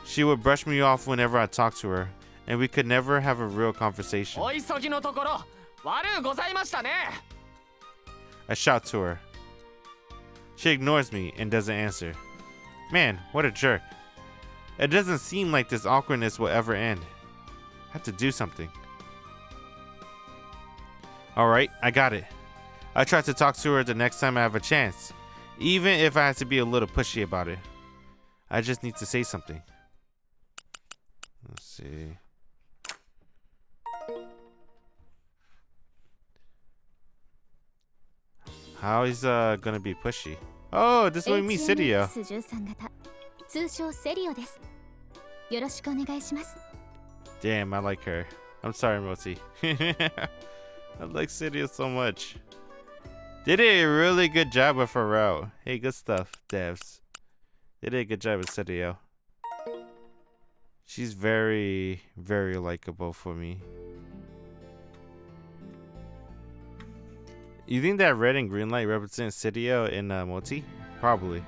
She would brush me off whenever I talked to her, and we could never have a real conversation. お急ぎのところ、悪うございましたね。 I shout to her. She ignores me and doesn't answer. Man, what a jerk. It doesn't seem like this awkwardness will ever end. I have to do something. Alright, I got it. I try to talk to her the next time I have a chance, even if I have to be a little pushy about it. I just need to say something. Let's see. How is gonna be pushy? Oh, this way meet Cydia. HMX13 型通称セリオです。よろしくお願いします。 Damn, I like her. I'm sorry, Moti. I like Cydia so much. They did a really good job with her route. Hey, good stuff, devs. They did a good job with Cydia. She's very, very likable for me. You think that red and green light represents Cydia in Moti? Probably.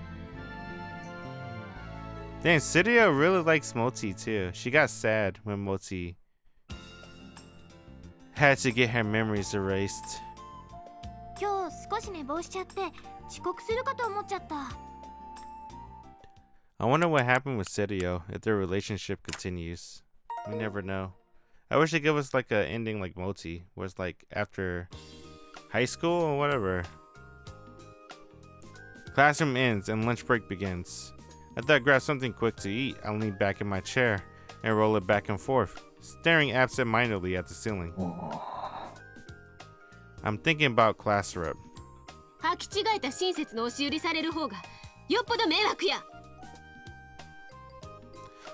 Dang, Cydia really likes Moti too. She got sad when Moti had to get her memories erased. 今日少し寝坊しちゃって遅刻するかと思っちゃった。 I wonder what happened with Cydia if their relationship continues. We never know. I wish they give us like an ending like Moti, where it's like after high school or whatever. Classroom ends and lunch break begins. After I grab something quick to eat, I lean back in my chair and roll it back and forth, staring absent-mindedly at the ceiling. I'm thinking about class rep. 履き違えた親切の押し売りされる方がよっぽど迷惑や。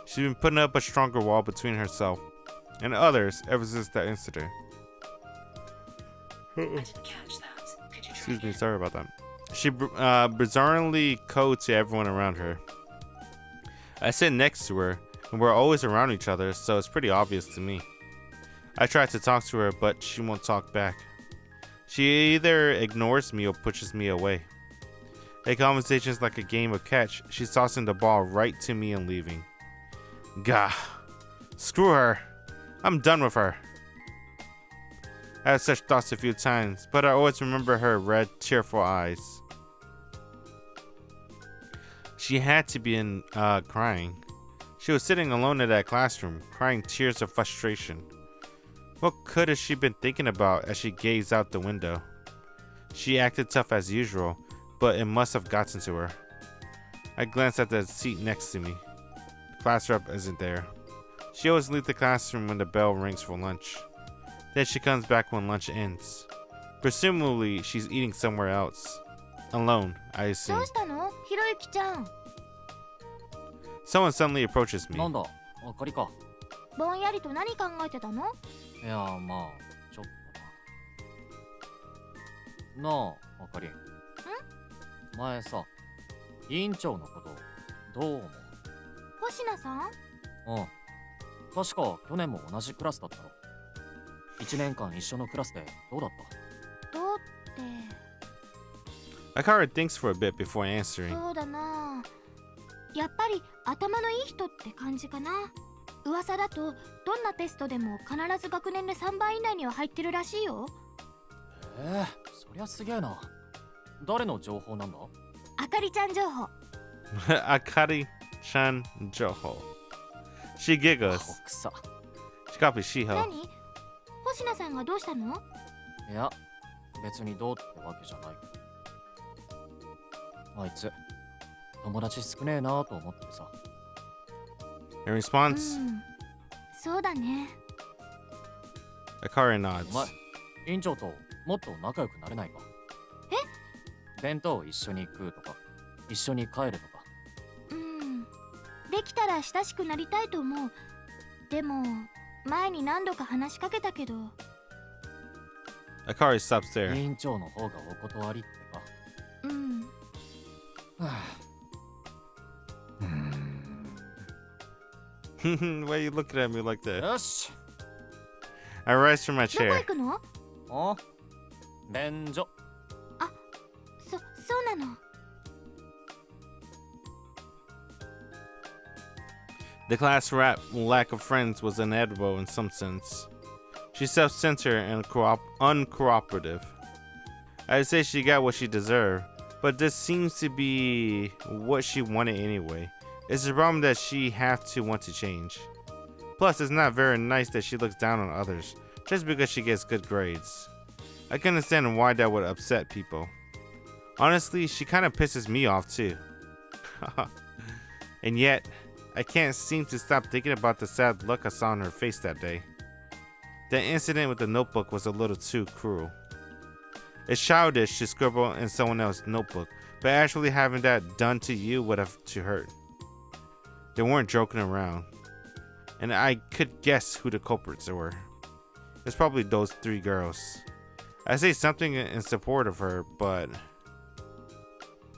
She's been putting up a stronger wall between herself and others ever since that incident. Excuse me, sorry about that. She bizarrely cold to everyone around her. I sit next to her, and we're always around each other, so it's pretty obvious to me. I try to talk to her, but she won't talk back. She either ignores me or pushes me away. A conversation is like a game of catch. She's tossing the ball right to me and leaving. Gah. Screw her. I'm done with her. I had such thoughts a few times, but I always remember her red, tearful eyes. She had to be crying. She was sitting alone in that classroom, crying tears of frustration. What could she been thinking about as she gazed out the window? She acted tough as usual, but it must have gotten to her. I glanced at the seat next to me. The class rep isn't there. She always leaves the classroom when the bell rings for lunch. Then she comes back when lunch ends. Presumably, she's eating somewhere else. Alone, I assume. どうしたのひろゆきちゃん。 Someone suddenly approaches me. なんだ、あかりか。ぼんやりと何考えてたの？いや、まあ、ちょっとな。なあ、あかり。前さ、委員長のことどう思う？星名さん？うん。確か去年も同じクラスだったろ。1年間一緒のクラスでどうだった？どうって。 Akara thinks for a bit before answering. そうだな。やっぱり頭のいい人って感じかな。噂だとどんなテストでも必ず学年で3番以内には入ってるらしいよ。そりゃすげえな。誰の情報なんだ？あかりちゃん情報。Akari-chan Joho. She giggles. くさ。 She copies Shiho. 何？星名さんがどうしたの？いや、別にどうってわけじゃないけど。あいつ、友達少ねえなと思ってさ。In response, そうだね。 Akari お nods. 前、委員長ともっと仲良くなれないか？弁当を一緒に食うとか、一緒に帰るとか。できたら親しくなりたいと思う。でも前に何度か話しかけたけど。 Akari stops 委 there. 員長の方がお断りってか。はあ Why are you looking at me like that? よし。 I rise from my どこ chair. 行くの？お、便所。そうなの。 The class rap lack of friends was inevitable in some sense. She's self-centered and uncooperative. I'd say she got what she deserved, but this seems to be what she wanted anyway. It's a problem that she has to want to change. Plus, it's not very nice that she looks down on others just because she gets good grades. I can understand why that would upset people. Honestly, she kind of pisses me off too. And yet, I can't seem to stop thinking about the sad look I saw on her face that day. The incident with the notebook was a little too cruel. It's childish to scribble in someone else's notebook, but actually having that done to you would have to hurt. They weren't joking around, and I could guess who the culprits were. It's probably those 3 girls. I say something in support of her, but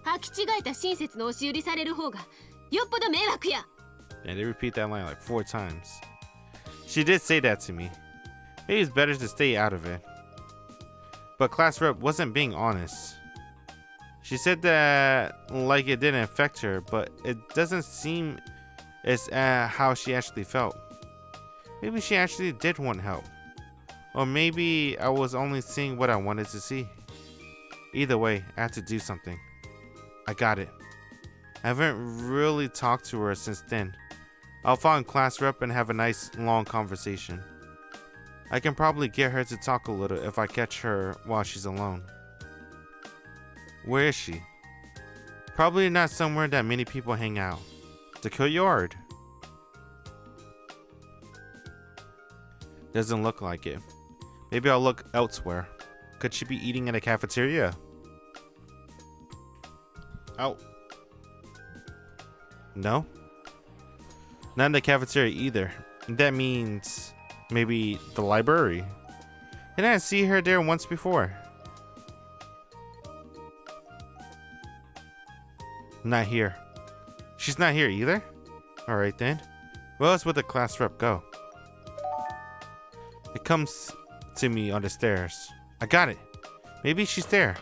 履き違えた親切の押し売りされる方がよっぽど迷惑や。 and they repeat that line like 4 times. She did say that to me. Maybe it's better to stay out of it. But class rep wasn't being honest. She said that like it didn't affect her, but it doesn't seem as how she actually felt. Maybe she actually did want help. Or maybe I was only seeing what I wanted to see. Either way, I had to do something. I got it. I haven't really talked to her since then. I'll find class rep and have a nice long conversation. I can probably get her to talk a little if I catch her while she's alone. Where is she? Probably not somewhere that many people hang out. The courtyard. Doesn't look like it. Maybe I'll look elsewhere. Could she be eating in a cafeteria? Oh. No? Not in the cafeteria either. That means maybe the library. Didn't I see her there once before? Not here. She's not here either? Alright then. Where else would the class rep go? It comes to me on the stairs. I got it. Maybe she's there.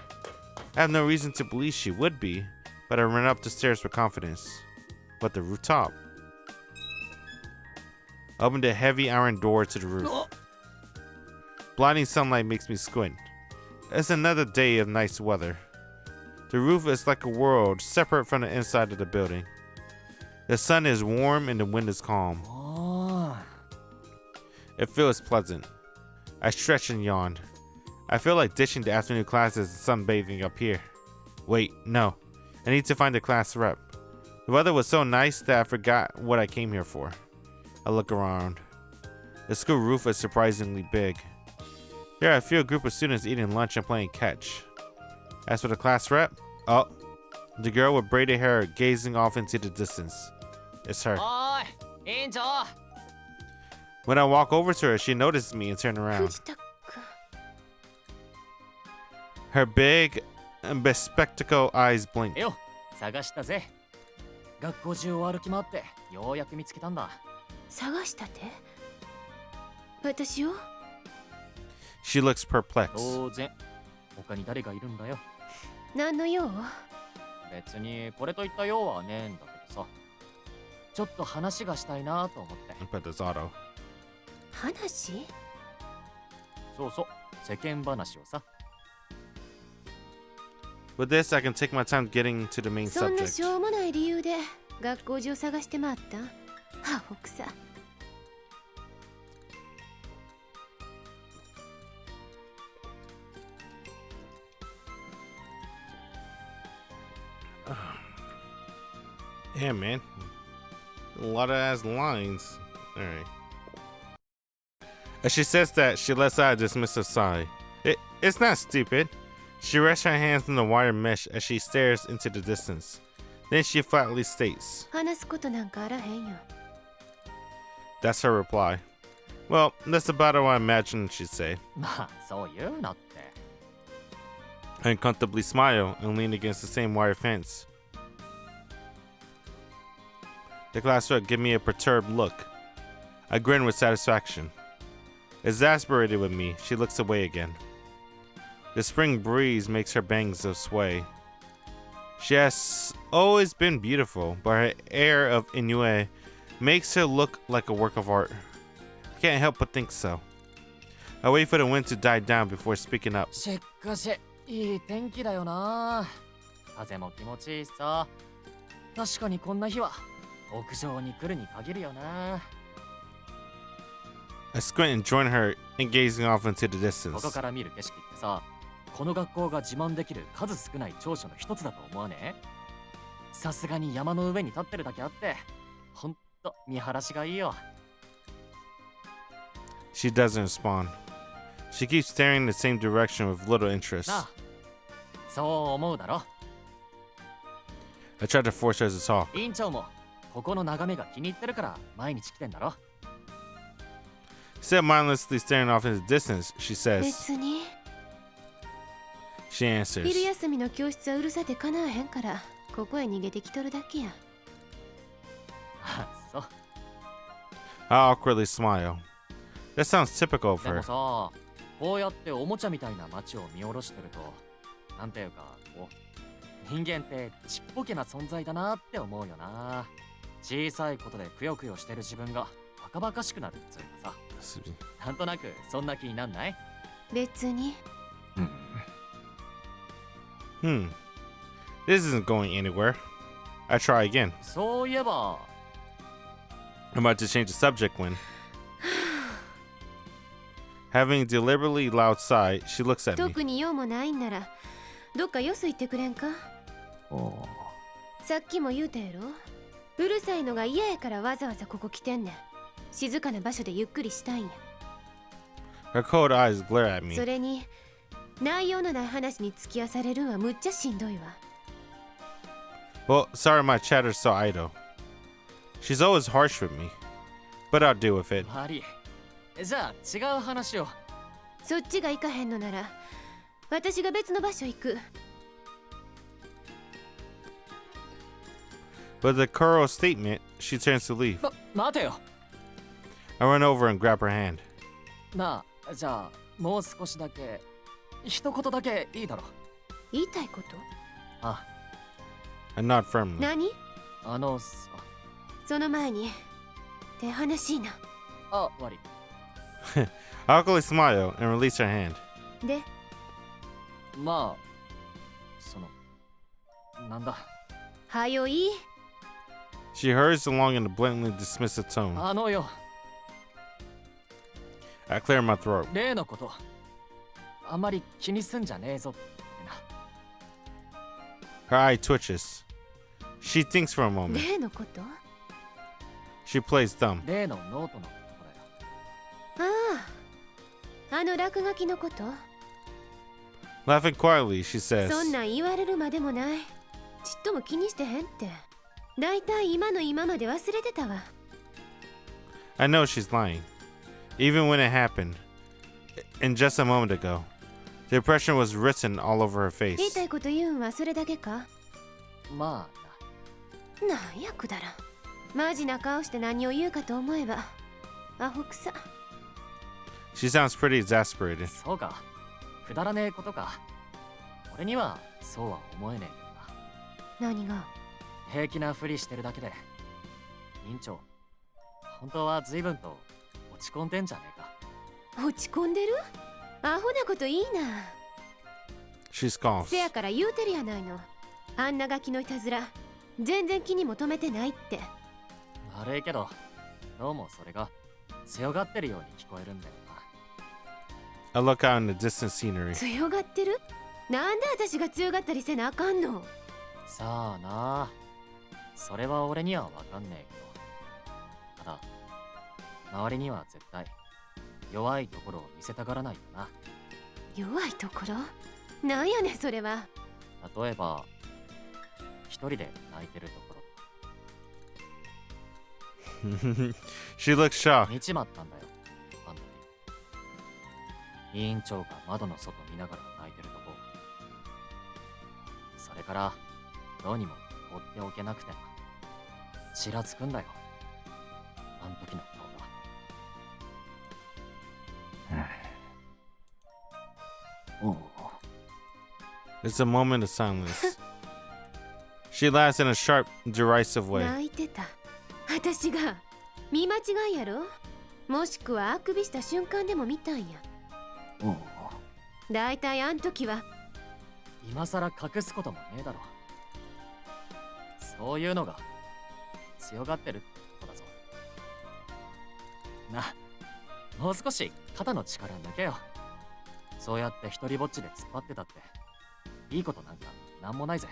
I have no reason to believe she would be, but I ran up the stairs with confidence. But the rooftop. Opened a heavy iron door to the roof. Blinding sunlight makes me squint. It's another day of nice weather. The roof is like a world separate from the inside of the building. The sun is warm and the wind is calm. It feels pleasant. I stretched and yawned. I feel like ditching the afternoon classes and sunbathing up here. Wait, no. I need to find the class rep. The weather was so nice that I forgot what I came here for. I look around. The school roof is surprisingly big. There are a few group of students eating lunch and playing catch. As for the class rep, oh, the girl with braided hair gazing off into the distance. It's her. When I walk over to her, she notices me and turns around. Her big and bespectacled eyes blink. よ、探したぜ。学校中を歩き回ってようやく見つけたんだ。探したって私を She looks perplexed. 当然。他に誰がいるんだよ。何の用？別にこれといった用はねえんだけどさ。ちょっと話がしたいなと思って。But there's Otto. 話？そうそう、世間話をさ。With this, I can take my time getting to the main そんな subject. しょうもない理由で学校中探して回ったアホくさ。Yeah, man. A lot of ass lines. Alright. As she says that, she lets out a dismissive sigh. It's not stupid. She rests her hands in the wire mesh as she stares into the distance. Then she flatly states, 話すことなんかあらへんよ。 that's her reply. Well, that's about what I imagined she'd say. まあ、そう言うなって。 I uncomfortably smile and lean against the same wire fence. The class rep give me a perturbed look. I grin with satisfaction. Exasperated with me, she looks away again. The spring breeze makes her bangs sway. She has always been beautiful, but her air of ennui makes her look like a work of art. I can't help but think so. I wait for the wind to die down before speaking up. しかし、いい天気だよな。風も気持ちいいしさ。確かにこんな日は屋上に来るに限るよな。I squint and join her in gazing off into the こ distance. こから見る景色ってさ、この学校が自慢できる数少ない長所の一つだと思わねえ？さすがに山の上に立ってるだけあって、ほんと見晴らしがいいよ。She doesn't respond. She keeps staring in the same direction with little interest. なあ、そう思うだろ。I try to force her to talk. 委員長もここの眺めが気に入ってるから毎日来てんだろ。Still mindlessly staring off into the distance, she says. 別に She answers. 昼休みの教室はうるさてかなわへんからここへ逃げてきとるだけや。あ、そう。I awkwardly smile. That sounds typical of でも her. さ、こうやっておもちゃみたいな街を見下ろしてると、なんていうか、こう、人間ってちっぽけな存在だなって思うよな。小さいことでくよくよしてる自分がバカバカしくなるっつうかさ。なんとなくそんな気になんない？別に。This isn't going anywhere. I try again. そういえば、 I'm about to change the subject when, having a deliberately loud sigh, she looks at me. 特に用もないんならどっかよそ行ってくれんか。さっきも言うたやろ。うるさいのが嫌やからわざわざここ来てんねん。静かな場所でゆっくりしたいんや。 Her cold eyes glare at me. それに内容のない話に付き合わされるんはむっちゃしんどいわ。 Well, sorry my chatter's so idle. She's always harsh with me, but I'll deal with it. 悪い。じゃあ違う話を。そっちが行かへんのなら私が別の場所行く。 With a curl statement, she turns to leave. 待てよ。 I run over and grab her hand. なあ、じゃあもう少しだけ、一言だけいいだろ。言いたいこと？あ、I nod firmly. 何？あのさ。その前に手離しいな。あ、悪い。I awkwardly smile and release her hand. で、まあ、その、なんだ。はよい。 She hurries along in a blatantly dismissive tone. あのよ、 I clear my throat. 例のこと。あまり気にすんじゃねえぞってな。 Her eye twitches. She thinks for a moment. 例のこと？ She plays dumb. 例のノートのとこだよ。ああ、あの落書きのこと？ Laughing quietly, she says, そんなん言われるまでもない。ちっとも気にしてへんって。だいたい今の今まで忘れてたわ。 I know she's lying. Even when it happened, and just a moment ago, the impression was written all over her 言い face. たいこと言うんはそれだけか？まあなんやくだらん。マジな顔して何を言うかと思えばアホくさ。 She sounds pretty な。 exasperated. そうか。くだらねえことか。俺にはそうは思えねえけどな。何が？平気なふりしてるだけで。委員長、本当は随分と落ち込んでんじゃねえか。落ち込んでる？アホなこといいな。 She scoffs. せやから言うてるやないの。あんなガキのいたずら全然気にも留めてないって。悪いけど、どうもそれが強がってるように聞こえるんだよ I look out in the distant scenery. 強がってる？なんで私が強がったりせなあかんの？な。さあな。それは俺にはわかんねえけど。ただ、周りには絶対弱いところを見せたがらないよな。弱いところ？なんやねんそれは。例えば、一人で泣いてるところ。 She looks shocked. 見ちまったんだよ、あの時。委員長が窓の外見ながら泣いてるとこ。それから、どうにも放っておけなくてな。ちらつくんだよ、あの時の顔が。おう。 It's a moment of silence. She laughs in a sharp, derisive way. 泣いてた。私が見間違いやろ？もしくはあくびした瞬間でも見たんや。おう。だいたいあん時は今さら隠すこともねえだろ。そういうのが強がってるってことだぞ。な、もう少し肩の力抜けよ。そうやって一人ぼっちで突っ張ってたっていいことなんかなんもないぜ。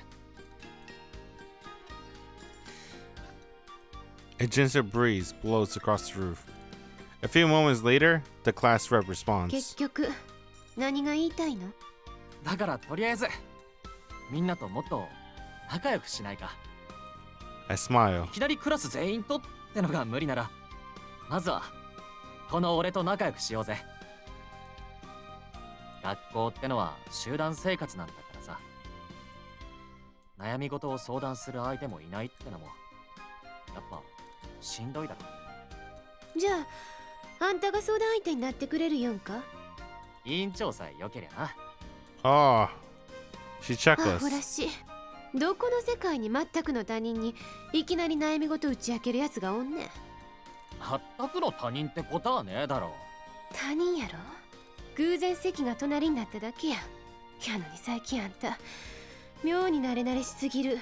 A gentle breeze blows across the roof. A few moments later, the class rep 結 responds. 局何が言いたいの？だからとりあえずみんなともっと仲良くしないか。 I smile. いきなりクラス全員とってのが無理なら、まずはこの俺と仲良くしようぜ。学校ってのは集団生活なんだからさ。悩み事を相談する相手もいないってのもやっぱしんどいだろ。じゃああんたが相談相手になってくれるよんか？委員長さえ良けりゃな。 Oh, she アホら chuckles. しい。どこの世界に全くの他人にいきなり悩み事打ち明けるやつがおんねん。全くの他人ってことはねえだろ。他人やろ？偶然席が隣になっただけや。やのに最近あんた妙に慣れ慣れしすぎる。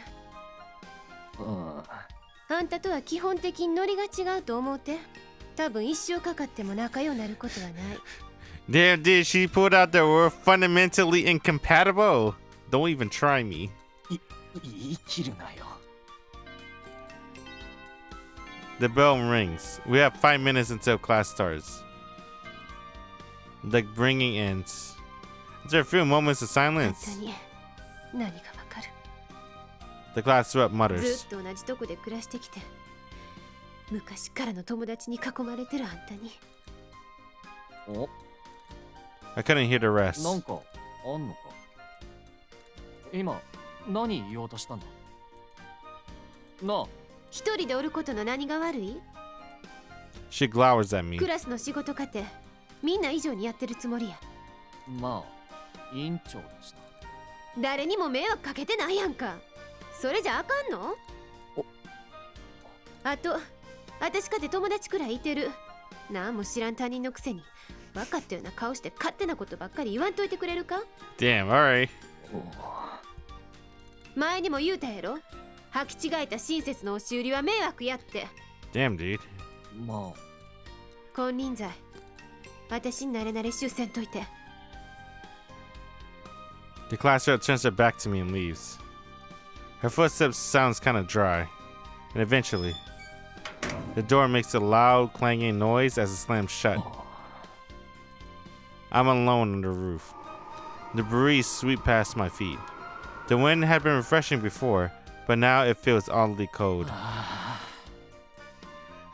あんたとは基本的にノリが違うと思うて。多分一生かかっても仲良くなることはない。 Damn, dude, she pulled out that we're fundamentally incompatible. Don't even try me. 言い切るなよ。 The bell rings. We have 5 minutes until class starts. The ringing ends. After a few moments of あんた silence, に何がわかる？ the class rep ず mutters. っと同じとこで暮らしてきて昔からの友達に囲まれてるあんたに。お、 I couldn't hear the なん rest. かあんのか。今何言おうとしたんだ。なあ、一人でおることの何が悪い？ She glowers at me. クラスの仕事家庭みんな以上にやってるつもりや。まあ委員長とした。誰にも迷惑かけてないやんか。それじゃあかんの？あと私かて友達くらいいてる。なんも知らん他人のくせに分かったような顔して勝手なことばっかり言わんといてくれるか？ Damn, alright. 前にも言うたやろ。履き違えた親切の押し売りは迷惑やって。 Damn, dude. ま金輪際、私になれなれ終せんといて。 The class rep turns her back to me and leaves. Her footsteps sounds kind of dry, and eventually, the door makes a loud clanging noise as it slams shut. I'm alone on the roof. The breeze sweeps past my feet. The wind had been refreshing before, but now it feels oddly cold.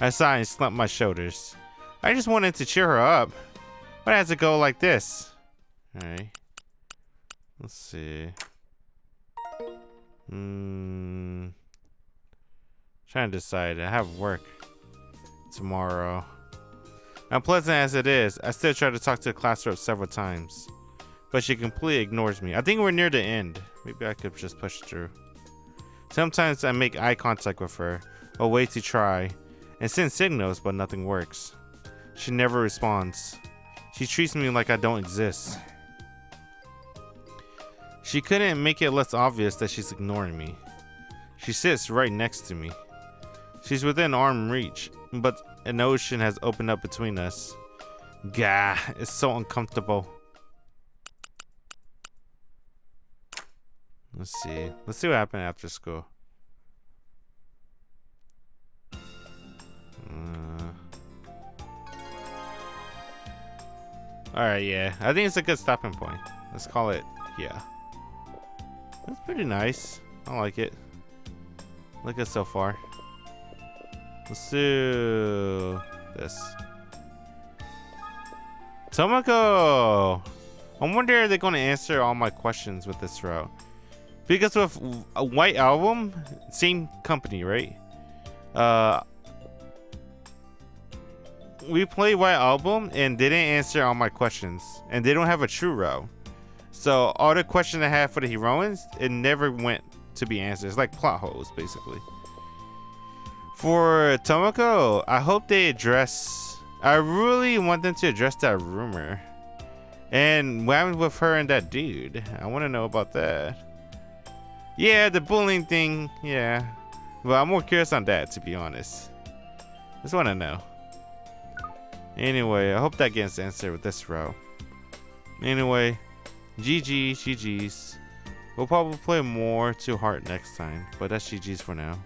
I sigh and slump my shoulders. I just wanted to cheer her up. Why has it go like this? Alright. Let's see. Trying to decide. I have work tomorrow. Unpleasant as it is, I still try to talk to the class rep several times, but she completely ignores me. I think we're near the end. Maybe I could just push through. Sometimes I make eye contact with her, a way to try, and send signals, but nothing works. She never responds. She treats me like I don't exist. She couldn't make it less obvious that she's ignoring me. She sits right next to me. She's within arm reach, but an ocean has opened up between us. Gah, it's so uncomfortable. Let's see what happened after school. Alright, yeah. I think it's a good stopping point. Let's call it, yeah. That's pretty nice. I like it. Look at so far. Let's do this. Tomoko! I wonder if they're going to answer all my questions with this route. Because with a White Album, same company, right? We played White Album and they didn't answer all my questions. And they don't have a true route. So all the questions I had for the heroines, it never went to be answered. It's like plot holes, basically. For Tomoko, I hope they address... I really want them to address that rumor. And what happened with her and that dude? I want to know about that. Yeah, the bullying thing, yeah. But I'm more curious on that, to be honest. Just want to know. Anyway, I hope that gets answered with this route. Anyway, GG's. We'll probably play more ToHeart next time, but that's GG's for now.